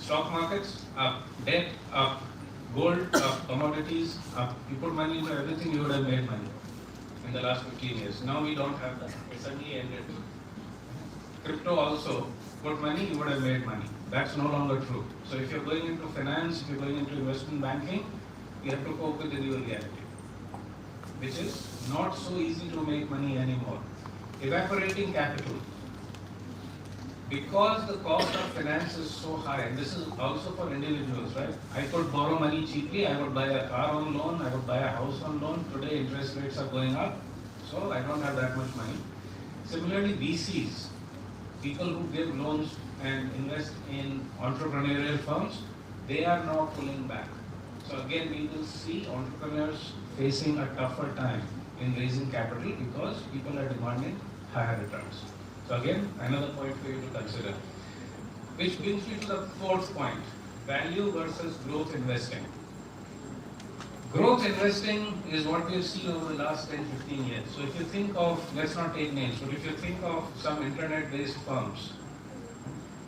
Stock markets, up. Debt, up. Gold, up. Commodities, up. You put money into everything, you would have made money in the last 15 years. Now we don't have that. It suddenly ended. Crypto also, put money, you would have made money. That's no longer true. So if you're going into finance, if you're going into investment banking, you have to cope with the new reality, which is not so easy to make money anymore. Evaporating capital. Because the cost of finance is so high, and this is also for individuals, right? I could borrow money cheaply, I would buy a car on loan, I would buy a house on loan. Today interest rates are going up, so I don't have that much money. Similarly, VCs, people who give loans and invest in entrepreneurial firms, they are now pulling back. So again, we will see entrepreneurs facing a tougher time in raising capital because people are demanding higher returns. So again, another point for you to consider. Which brings me to the fourth point, value versus growth investing. Growth investing is what we have seen over the last 10-15 years. So if you think of, let's not take names, but if you think of some internet-based firms,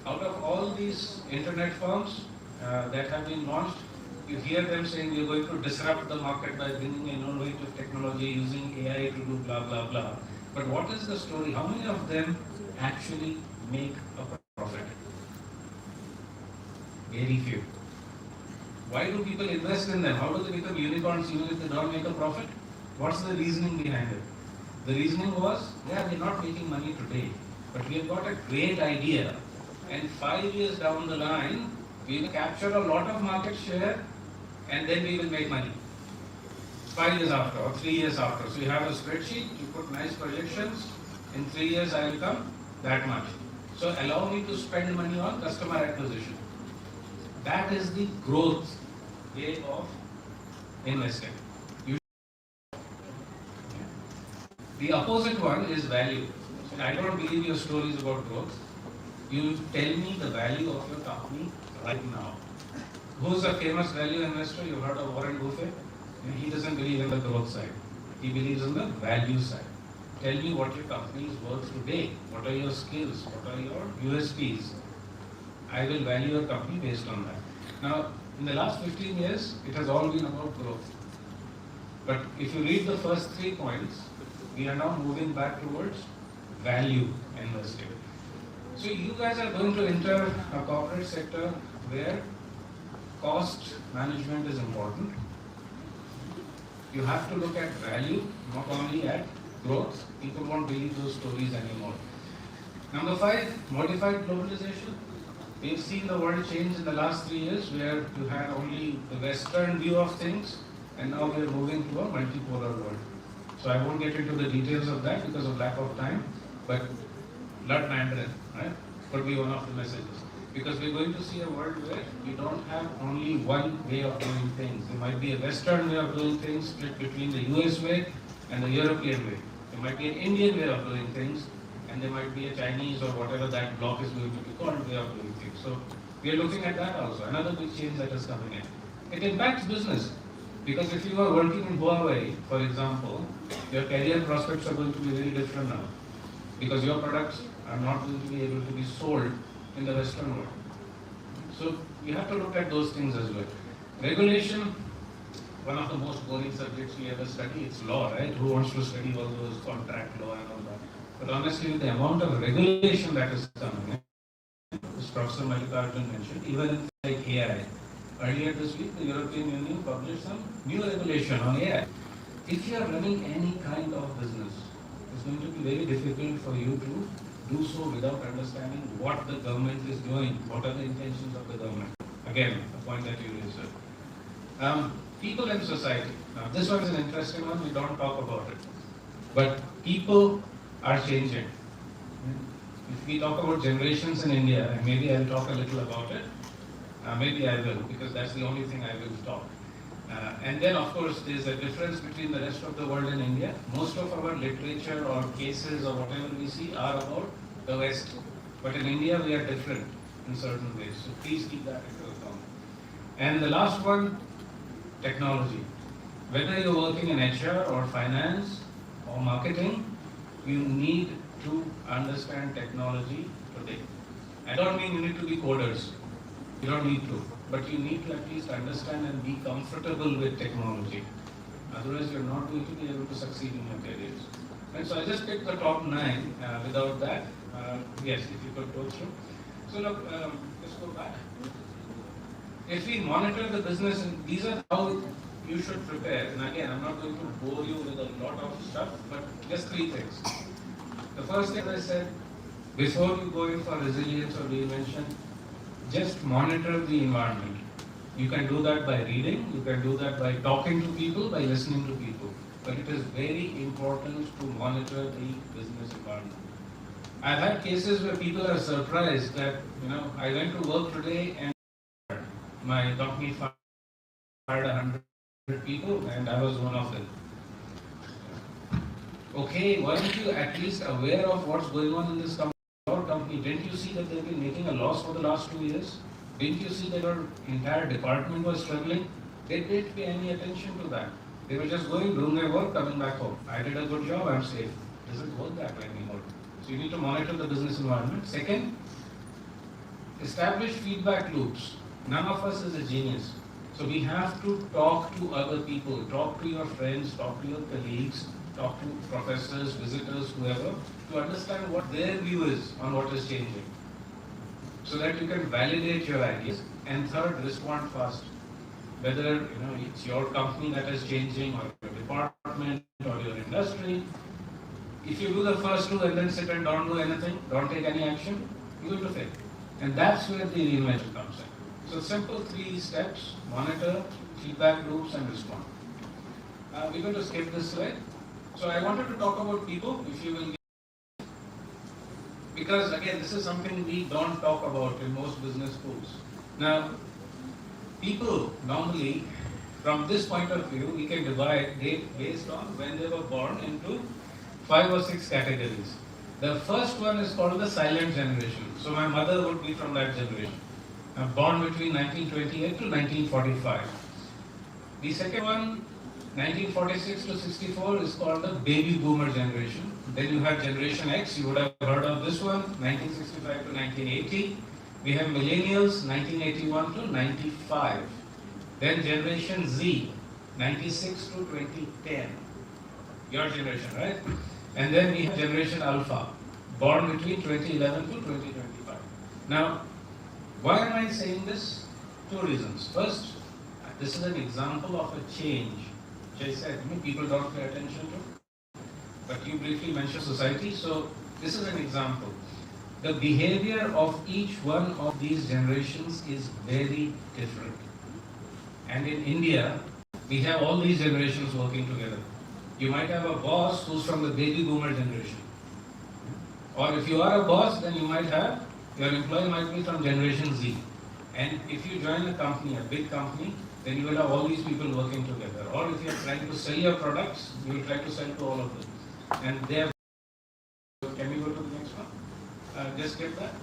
out of all these internet firms that have been launched, you hear them saying we're going to disrupt the market by bringing in innovative technology, using AI to do blah, blah, blah. But what is the story? How many of them actually make a profit? Very few. Why do people invest in them? How do they become unicorns even if they don't make a profit? What's the reasoning behind it? The reasoning was, yeah, we're not making money today, but we have got a great idea and 5 years down the line, we will capture a lot of market share and then we will make money. 5 years after or 3 years after. So you have a spreadsheet, you put nice projections, in 3 years I will come that much. So allow me to spend money on customer acquisition. That is the growth way of investing. The opposite one is value. So I don't believe your stories about growth. You tell me the value of your company right now. Who's a famous value investor? You've heard of Warren Buffett? He doesn't believe in the growth side. He believes in the value side. Tell me what your company is worth today. What are your skills? What are your USPs? I will value your company based on that. Now, in the last 15 years, it has all been about growth. But if you read the first 3 points, we are now moving back towards value investing. So you guys are going to enter a corporate sector where cost management is important. You have to look at value, not only at growth. People won't believe those stories anymore. Number 5, modified globalization. We've seen the world change in the last 3 years where you had only the Western view of things and now we are moving to a multipolar world. So I won't get into the details of that because of lack of time, but blood Mandarin, right, could be one of the messages. Because we're going to see a world where we don't have only one way of doing things. There might be a Western way of doing things split between the US way and the European way. There might be an Indian way of doing things and there might be a Chinese or whatever that block is going to be called way of doing things. So we are looking at that also, another big change that is coming in. It impacts business because if you are working in Huawei, for example, your career prospects are going to be very different now because your products are not going to be able to be sold in the Western world. So we have to look at those things as well. Regulation, one of the most boring subjects we ever study, it's law, right? Who wants to study all those contract law and all that? But honestly, with the amount of regulation that is coming in, as Professor Mallikarjun mentioned, even in like AI. Earlier this week, the European Union published some new regulation on AI. If you are running any kind of business, it's going to be very difficult for you to do so without understanding what the government is doing, what are the intentions of the government. Again, a point that you raised. People and society. Now, this one is an interesting one, we don't talk about it. But people are changing. If we talk about generations in India, and maybe I'll talk a little about it, maybe I will, because that's the only thing I will talk. And then, of course, there's a difference between the rest of the world and India. Most of our literature or cases or whatever we see are about the West. But in India, we are different in certain ways. So please keep that into account. And the last one, technology. Whether you're working in HR or finance or marketing, you need to understand technology today. I don't mean you need to be coders. You don't need to. But you need to at least understand and be comfortable with technology. Otherwise, you're not going to be able to succeed in your careers. And so I just picked the top 9. Without that, yes, if you could go through. So look, let's go back. If we monitor the business, and these are how you should prepare. And again, I'm not going to bore you with a lot of stuff, but just 3 things. The first thing I said, before you go in for resilience or reinvention, just monitor the environment. You can do that by reading, you can do that by talking to people, by listening to people. But it is very important to monitor the business environment. I've had cases where people are surprised that, I went to work today and my company fired 100 people and I was one of them. Okay, weren't you at least aware of what's going on in this company? Didn't you see that they've been making a loss for the last 2 years? Didn't you see that our entire department was struggling? They didn't pay any attention to that. They were just going, doing their work, coming back home. I did a good job, I'm safe. It doesn't work that way anymore. So you need to monitor the business environment. Second, establish feedback loops. None of us is a genius. So we have to talk to other people, talk to your friends, talk to your colleagues, talk to professors, visitors, whoever, to understand what their view is on what is changing. So that you can validate your ideas. And third, respond fast. Whether it's your company that is changing or your department or your industry. If you do the first 2 and then sit and don't do anything, don't take any action, you're going to fail. And that's where the reinvention comes in. So simple 3 steps: monitor, feedback loops, and respond. We're going to skip this slide. So I wanted to talk about people, if you will, because again, this is something we don't talk about in most business schools. Now, people normally, from this point of view, we can divide based on when they were born into 5 or 6 categories. The first one is called the silent generation. So my mother would be from that generation, born between 1928 to 1945. The second one, 1946 to 64, is called the baby boomer generation. Then you have Generation X, you would have heard of this one, 1965 to 1980. We have millennials, 1981 to 95. Then Generation Z, 96 to 2010. Your generation, right? And then we have Generation Alpha, born between 2011 to 2025. Now, why am I saying this? 2 reasons. First, this is an example of a change, which I said people don't pay attention to. But you briefly mentioned society, so this is an example. The behavior of each one of these generations is very different. And in India, we have all these generations working together. You might have a boss who's from the baby boomer generation. Or if you are a boss, then you might have, your employee might be from Generation Z. And if you join a company, a big company, then you will have all these people working together. Or if you are trying to sell your products, you will try to sell to all of them. And they are, can we go to the next one? Just skip that.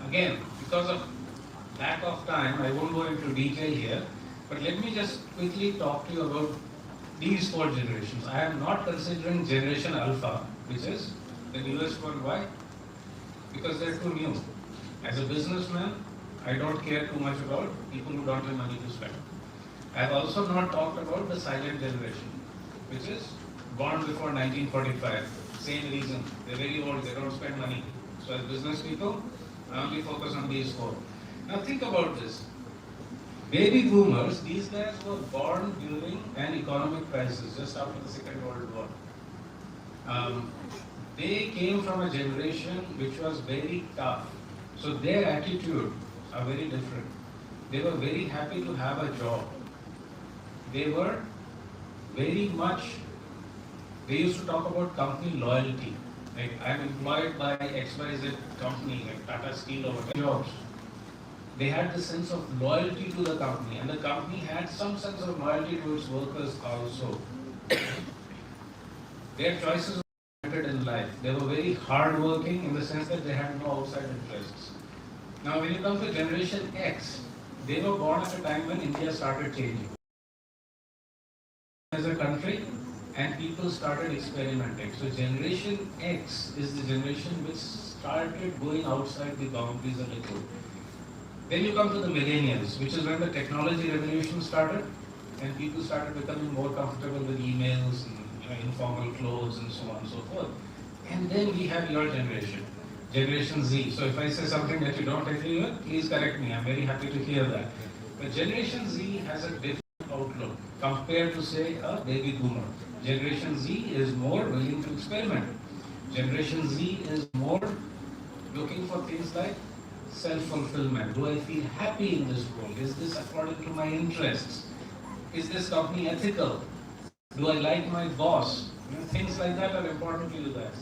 Again, because of lack of time, I won't go into detail here, but let me just quickly talk to you about these 4 generations. I am not considering Generation Alpha, which is the newest one. Why? Because they're too new. As a businessman, I don't care too much about people who don't have money to spend. I have also not talked about the silent generation, which is born before 1945. Same reason. They're very old, they don't spend money. So as business people, I only focus on these 4. Now think about this. Baby boomers, these guys were born during an economic crisis just after the Second World War. They came from a generation which was very tough. So their attitude are very different. They were very happy to have a job. They were very much, they used to talk about company loyalty. Like, I'm employed by XYZ company, like Tata Steel or whatever jobs. They had the sense of loyalty to the company, and the company had some sense of loyalty to its workers also. Their choices were limited in life. They were very hardworking in the sense that they had no outside interests. Now, when you come to Generation X, they were born at a time when India started changing as a country, and people started experimenting. So Generation X is the generation which started going outside the boundaries a little. Then you come to the millennials, which is when the technology revolution started, and people started becoming more comfortable with emails and informal clothes and so on and so forth. And then we have your generation, Generation Z. So if I say something that you don't agree with, please correct me. I'm very happy to hear that. But Generation Z has a different outlook compared to, say, a baby boomer. Generation Z is more willing to experiment. Generation Z is more looking for things like self-fulfillment. Do I feel happy in this role? Is this according to my interests? Is this company ethical? Do I like my boss? Things like that are important to you guys.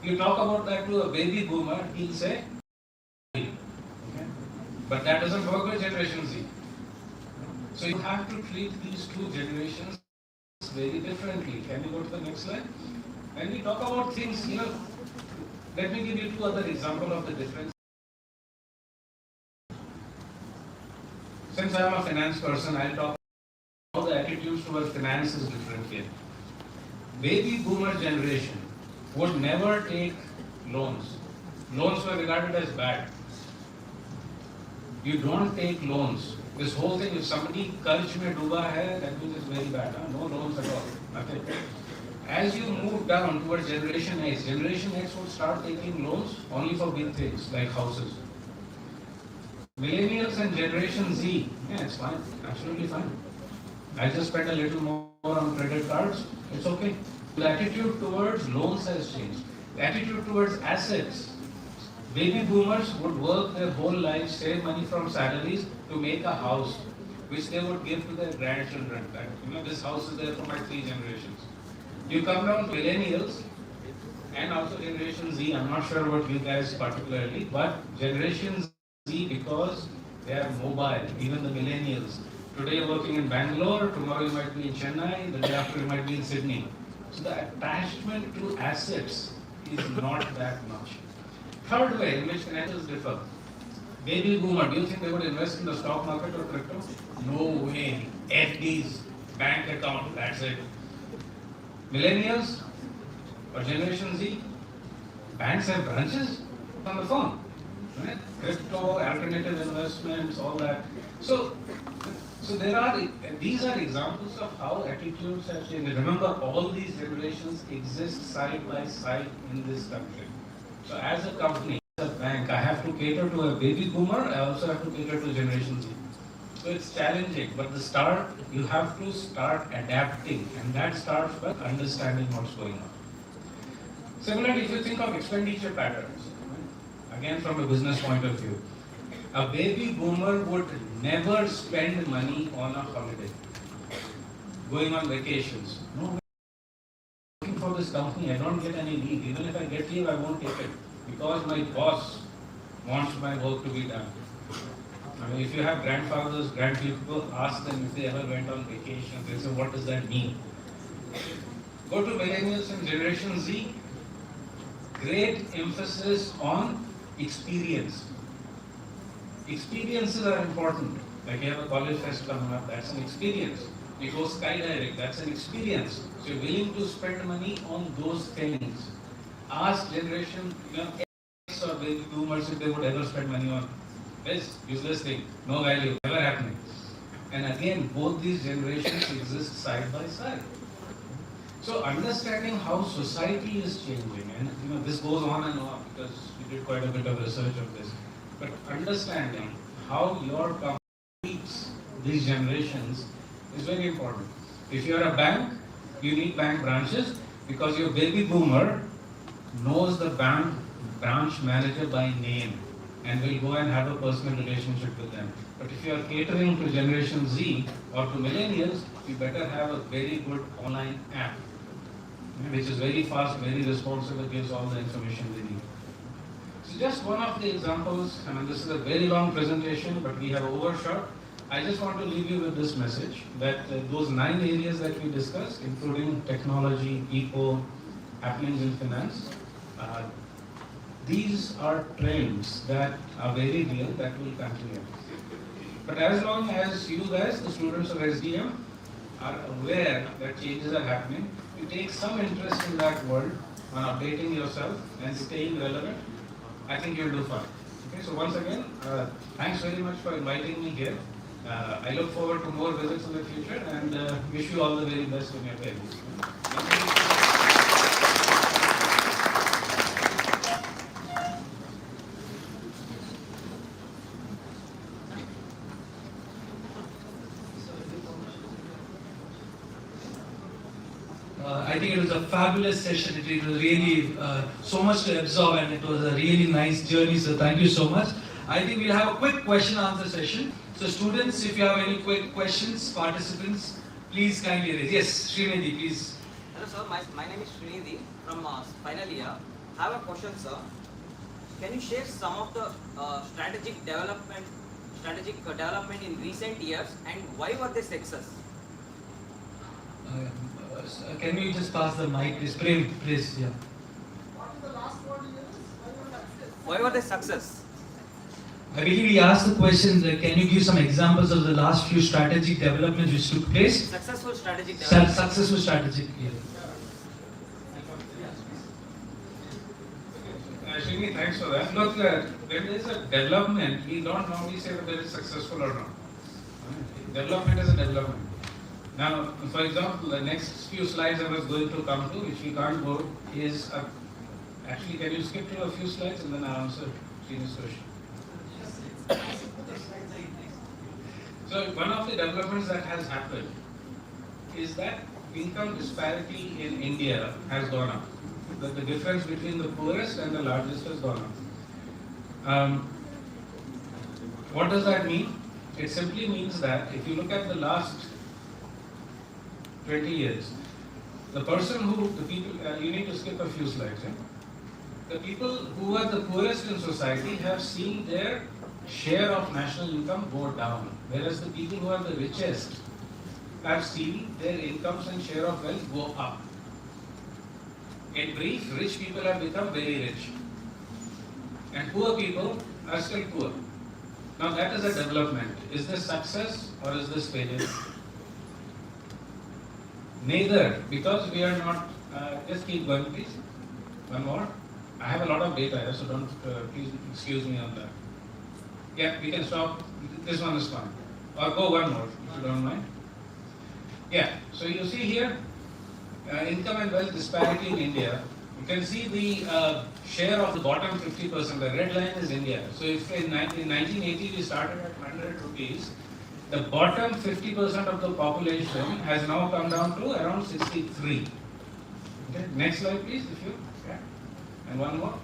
You talk about that to a baby boomer, he'll say, okay? But that doesn't work with Generation Z. So you have to treat these 2 generations very differently. Can you go to the next slide? When we talk about things, let me give you 2 other examples of the difference. Since I am a finance person, I'll talk about how the attitudes towards finance is different here. Baby boomer generation would never take loans. Loans were regarded as bad. You don't take loans. This whole thing, if somebody कर्ज में डूबा है, that means it's very bad. No loans at all. Nothing. As you move down towards Generation X would start taking loans only for big things like houses. Millennials and Generation Z, yeah, it's fine, absolutely fine. I just spend a little more on credit cards, it's okay. The attitude towards loans has changed. The attitude towards assets, Baby boomers would work their whole lives, save money from salaries to make a house, which they would give to their grandchildren. That, this house is there for my 3 generations. You come down to millennials and also Generation Z. I'm not sure about you guys particularly, but Generation Z, because they are mobile, even the millennials. Today you're working in Bangalore, tomorrow you might be in Chennai, the day after you might be in Sydney. So the attachment to assets is not that much. Third way in which financials differ. Baby boomer, do you think they would invest in the stock market or crypto? No way. FDs, bank account, that's it. Millennials or Generation Z, banks have branches on the phone. Right? Crypto, alternative investments, all that. So these are examples of how attitudes have changed. Remember, all these generations exist side by side in this country. So as a company, as a bank, I have to cater to a baby boomer, I also have to cater to Generation Z. So it's challenging, but you have to start adapting, and that starts by understanding what's going on. Similarly, if you think of expenditure patterns, again from a business point of view, a baby boomer would never spend money on a holiday, going on vacations. No, working for this company, I don't get any leave. Even if I get leave, I won't take it because my boss wants my work to be done. I mean, if you have grandfathers, grandpeople, ask them if they ever went on vacation. They say, what does that mean? Go to millennials and Generation Z. Great emphasis on experience. Experiences are important. Like you have a college fest coming up, that's an experience. You go skydiving, that's an experience. So you're willing to spend money on those things. Ask Generation X or baby boomers if they would ever spend money on this useless thing, no value, never happening. And again, both these generations exist side by side. So understanding how society is changing, and this goes on and on because we did quite a bit of research on this. But understanding how your company treats these generations is very important. If you are a bank, you need bank branches because your baby boomer knows the bank branch manager by name and will go and have a personal relationship with them. But if you are catering to Generation Z or to millennials, you better have a very good online app, which is very fast, very responsive, it gives all the information they need. So just one of the examples, this is a very long presentation, but we have overshot. I just want to leave you with this message that those 9 areas that we discussed, including technology, people, happenings in finance, these are trends that are very real that will continue. But as long as you guys, the students of SDM, are aware that changes are happening, you take some interest in that world on updating yourself and staying relevant, I think you'll do fine. Okay, so once again, thanks very much for inviting me here. I look forward to more visits in the future and wish you all the very best in your careers. I think it was a fabulous session. It was really so much to absorb and it was a really nice journey. So thank you so much. I think we'll have a quick question answer session. So students, if you have any quick questions, participants, please kindly raise. Yes, Srinidhi, please. Hello sir, my name is Srinidhi from final year. I have a question sir. Can you share some of the strategic development in recent years and why were they success? Can you just pass the mic, please? Please, yeah. What is the last word you used? Why were they success? I believe he asked the question, can you give some examples of the last few strategic developments which took place? Successful strategic development. Successful strategic, yeah. Srini, thanks for that. Look, when there is a development, we don't normally say whether it's successful or not. Development is a development. Now, for example, the next few slides I was going to come to, which we can't go, is actually, can you skip to a few slides and then I'll answer Srini's question? So, one of the developments that has happened is that income disparity in India has gone up. The difference between the poorest and the largest has gone up. Um, what does that mean? It simply means that if you look at the last 20 years, the people, you need to skip a few slides. The people who are the poorest in society have seen their share of national income go down, whereas the people who are the richest have seen their incomes and share of wealth go up. In brief, rich people have become very rich, and poor people are still poor. Now that is a development. Is this success or is this failure? Neither, because we are not, just keep going please. One more. I have a lot of data here, so don't, please excuse me on that. Yeah, we can stop. This one is fine. Or go one more, if you don't mind. Yeah, so you see here, income and wealth disparity in India. You can see the share of the bottom 50%. The red line is India. So if in 1980 we started at 100 rupees, the bottom 50% of the population has now come down to around 63. Okay, next slide please, if you. Yeah. And one more.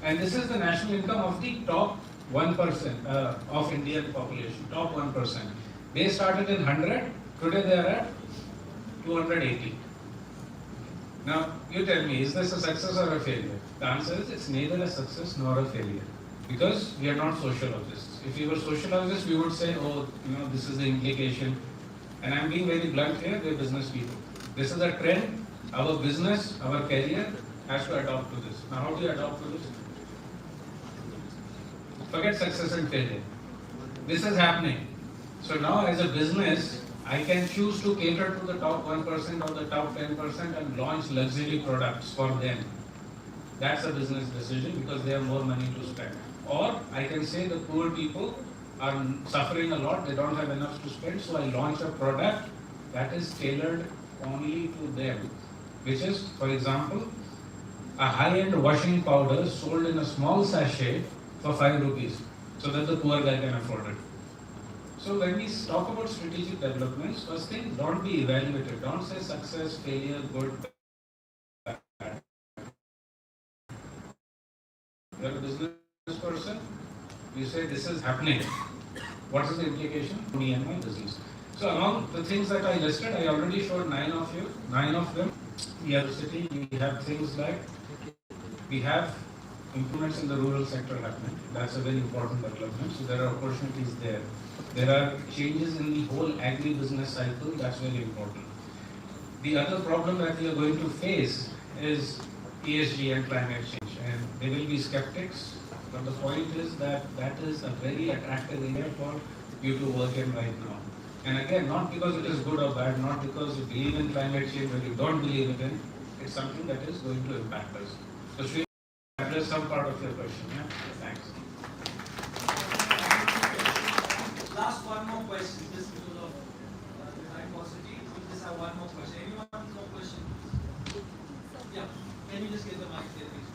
And this is the national income of the top 1% of Indian population, top 1%. They started in 100, today they are at 280. Now, you tell me, is this a success or a failure? The answer is it's neither a success nor a failure, because we are not sociologists. If we were sociologists, we would say, oh, this is the implication. And I'm being very blunt here, we're business people. This is a trend, our business, our career has to adopt to this. Now, how do you adopt to this? Forget success and failure. This is happening. So now as a business, I can choose to cater to the top 1% or the top 10% and launch luxury products for them. That's a business decision because they have more money to spend. Or I can say the poor people are suffering a lot, they don't have enough to spend, so I launch a product that is tailored only to them. Which is, for example, a high-end washing powder sold in a small sachet for 5 rupees, so that the poor guy can afford it. So when we talk about strategic developments, first thing, don't be evaluated. Don't say success, failure, good, bad. You're a business person, you say this is happening. What is the implication for me and my business? So among the things that I listed, I already showed 9 of them. We have city, we have things like, we have improvements in the rural sector happening. That's a very important development. So there are opportunities there. There are changes in the whole agri-business cycle. That's very important. The other problem that we are going to face is ESG and climate change. And there will be skeptics, but the point is that that is a very attractive area for you to work in right now. And again, not because it is good or bad, not because you believe in climate change or you don't believe it in, it's something that is going to impact us. So Sri, address some part of your question. Yeah? Thanks. Last one more question, just because of the time paucity. We just have one more question. Anyone has no question? Yeah. Can you just get the mic there, please?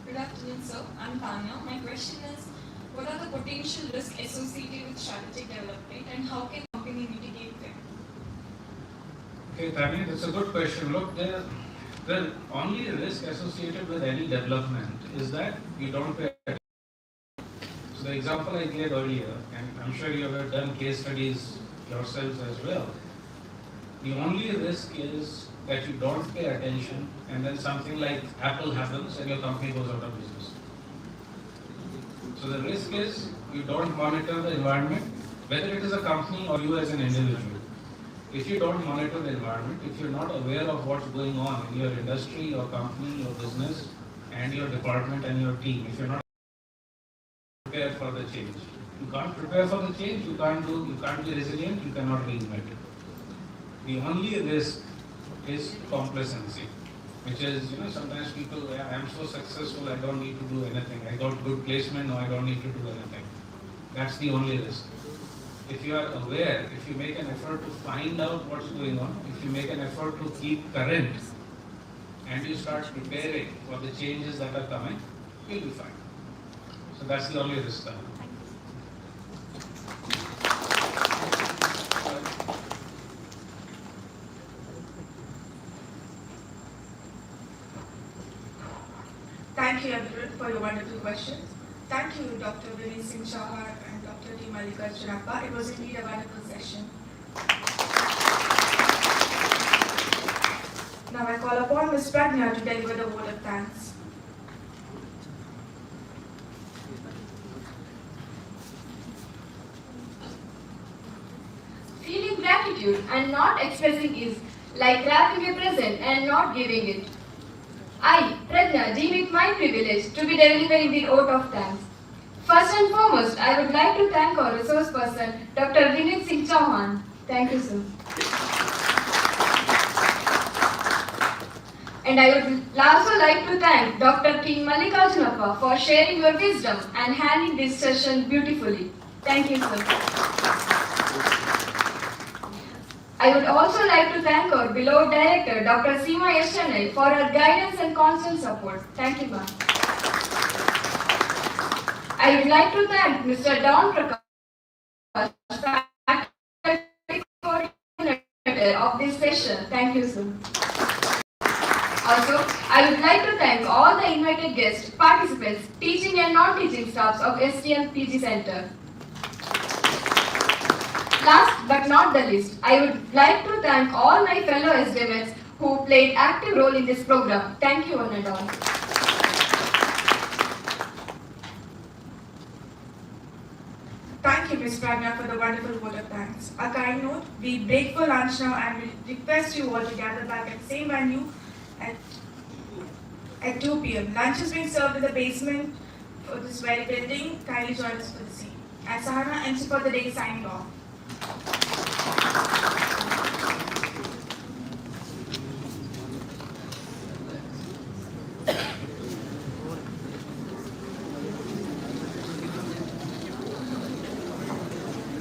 Good afternoon, sir. I'm Tanya. My question is, what are the potential risks associated with strategic development and how can the company mitigate them? Okay, Tanya, that's a good question. Look, the only risk associated with any development is that you don't pay attention. So the example I gave earlier, and I'm sure you have done case studies yourselves as well, the only risk is that you don't pay attention and then something like Apple happens and your company goes out of business. So the risk is you don't monitor the environment, whether it is a company or you as an individual. If you don't monitor the environment, if you're not aware of what's going on in your industry, your company, your business, and your department and your team, if you're not prepared for the change, you can't prepare for the change, you can't be resilient, you cannot reinvent it. The only risk is complacency, which is, sometimes people, I'm so successful, I don't need to do anything. I got good placement, no, I don't need to do anything. That's the only risk. If you are aware, if you make an effort to find out what's going on, if you make an effort to keep current, and you start preparing for the changes that are coming, you'll be fine. So that's the only risk. Thank you everyone for your wonderful questions. Thank you Dr. Vinay Singh Chauhan and Dr. D. Mallikarjunappa. It was indeed a wonderful session. Now I call upon Ms. Pragna to deliver the vote of thanks. Feeling gratitude and not expressing is like wrapping a present and not giving it. I, Pragna, deem it my privilege to be delivering the vote of thanks. First and foremost, I would like to thank our resource person, Dr. Vinay Singh Chauhan. Thank you, sir. And I would also like to thank Dr. T. Mallikarjunappa for sharing your wisdom and handling this session beautifully. Thank you, sir. I would also like to thank our beloved director, Dr. Seema Yeshanai, for her guidance and constant support. Thank you, ma'am. I would like to thank Mr. Don Prakash, faculty coordinator of this session. Thank you, sir. Also, I would like to thank all the invited guests, participants, teaching and non-teaching staffs of SDMPG Center. Last but not the least, I would like to thank all my fellow SDMs who played active role in this program. Thank you one and all. Thank you, Ms. Pragna, for the wonderful vote of thanks. A kind note, we break for lunch now and we request you all to gather back at the same venue at 2 p.m. Lunch is being served in the basement for this very building. Kindly join us for the same. As Sahana ends for the day signing off.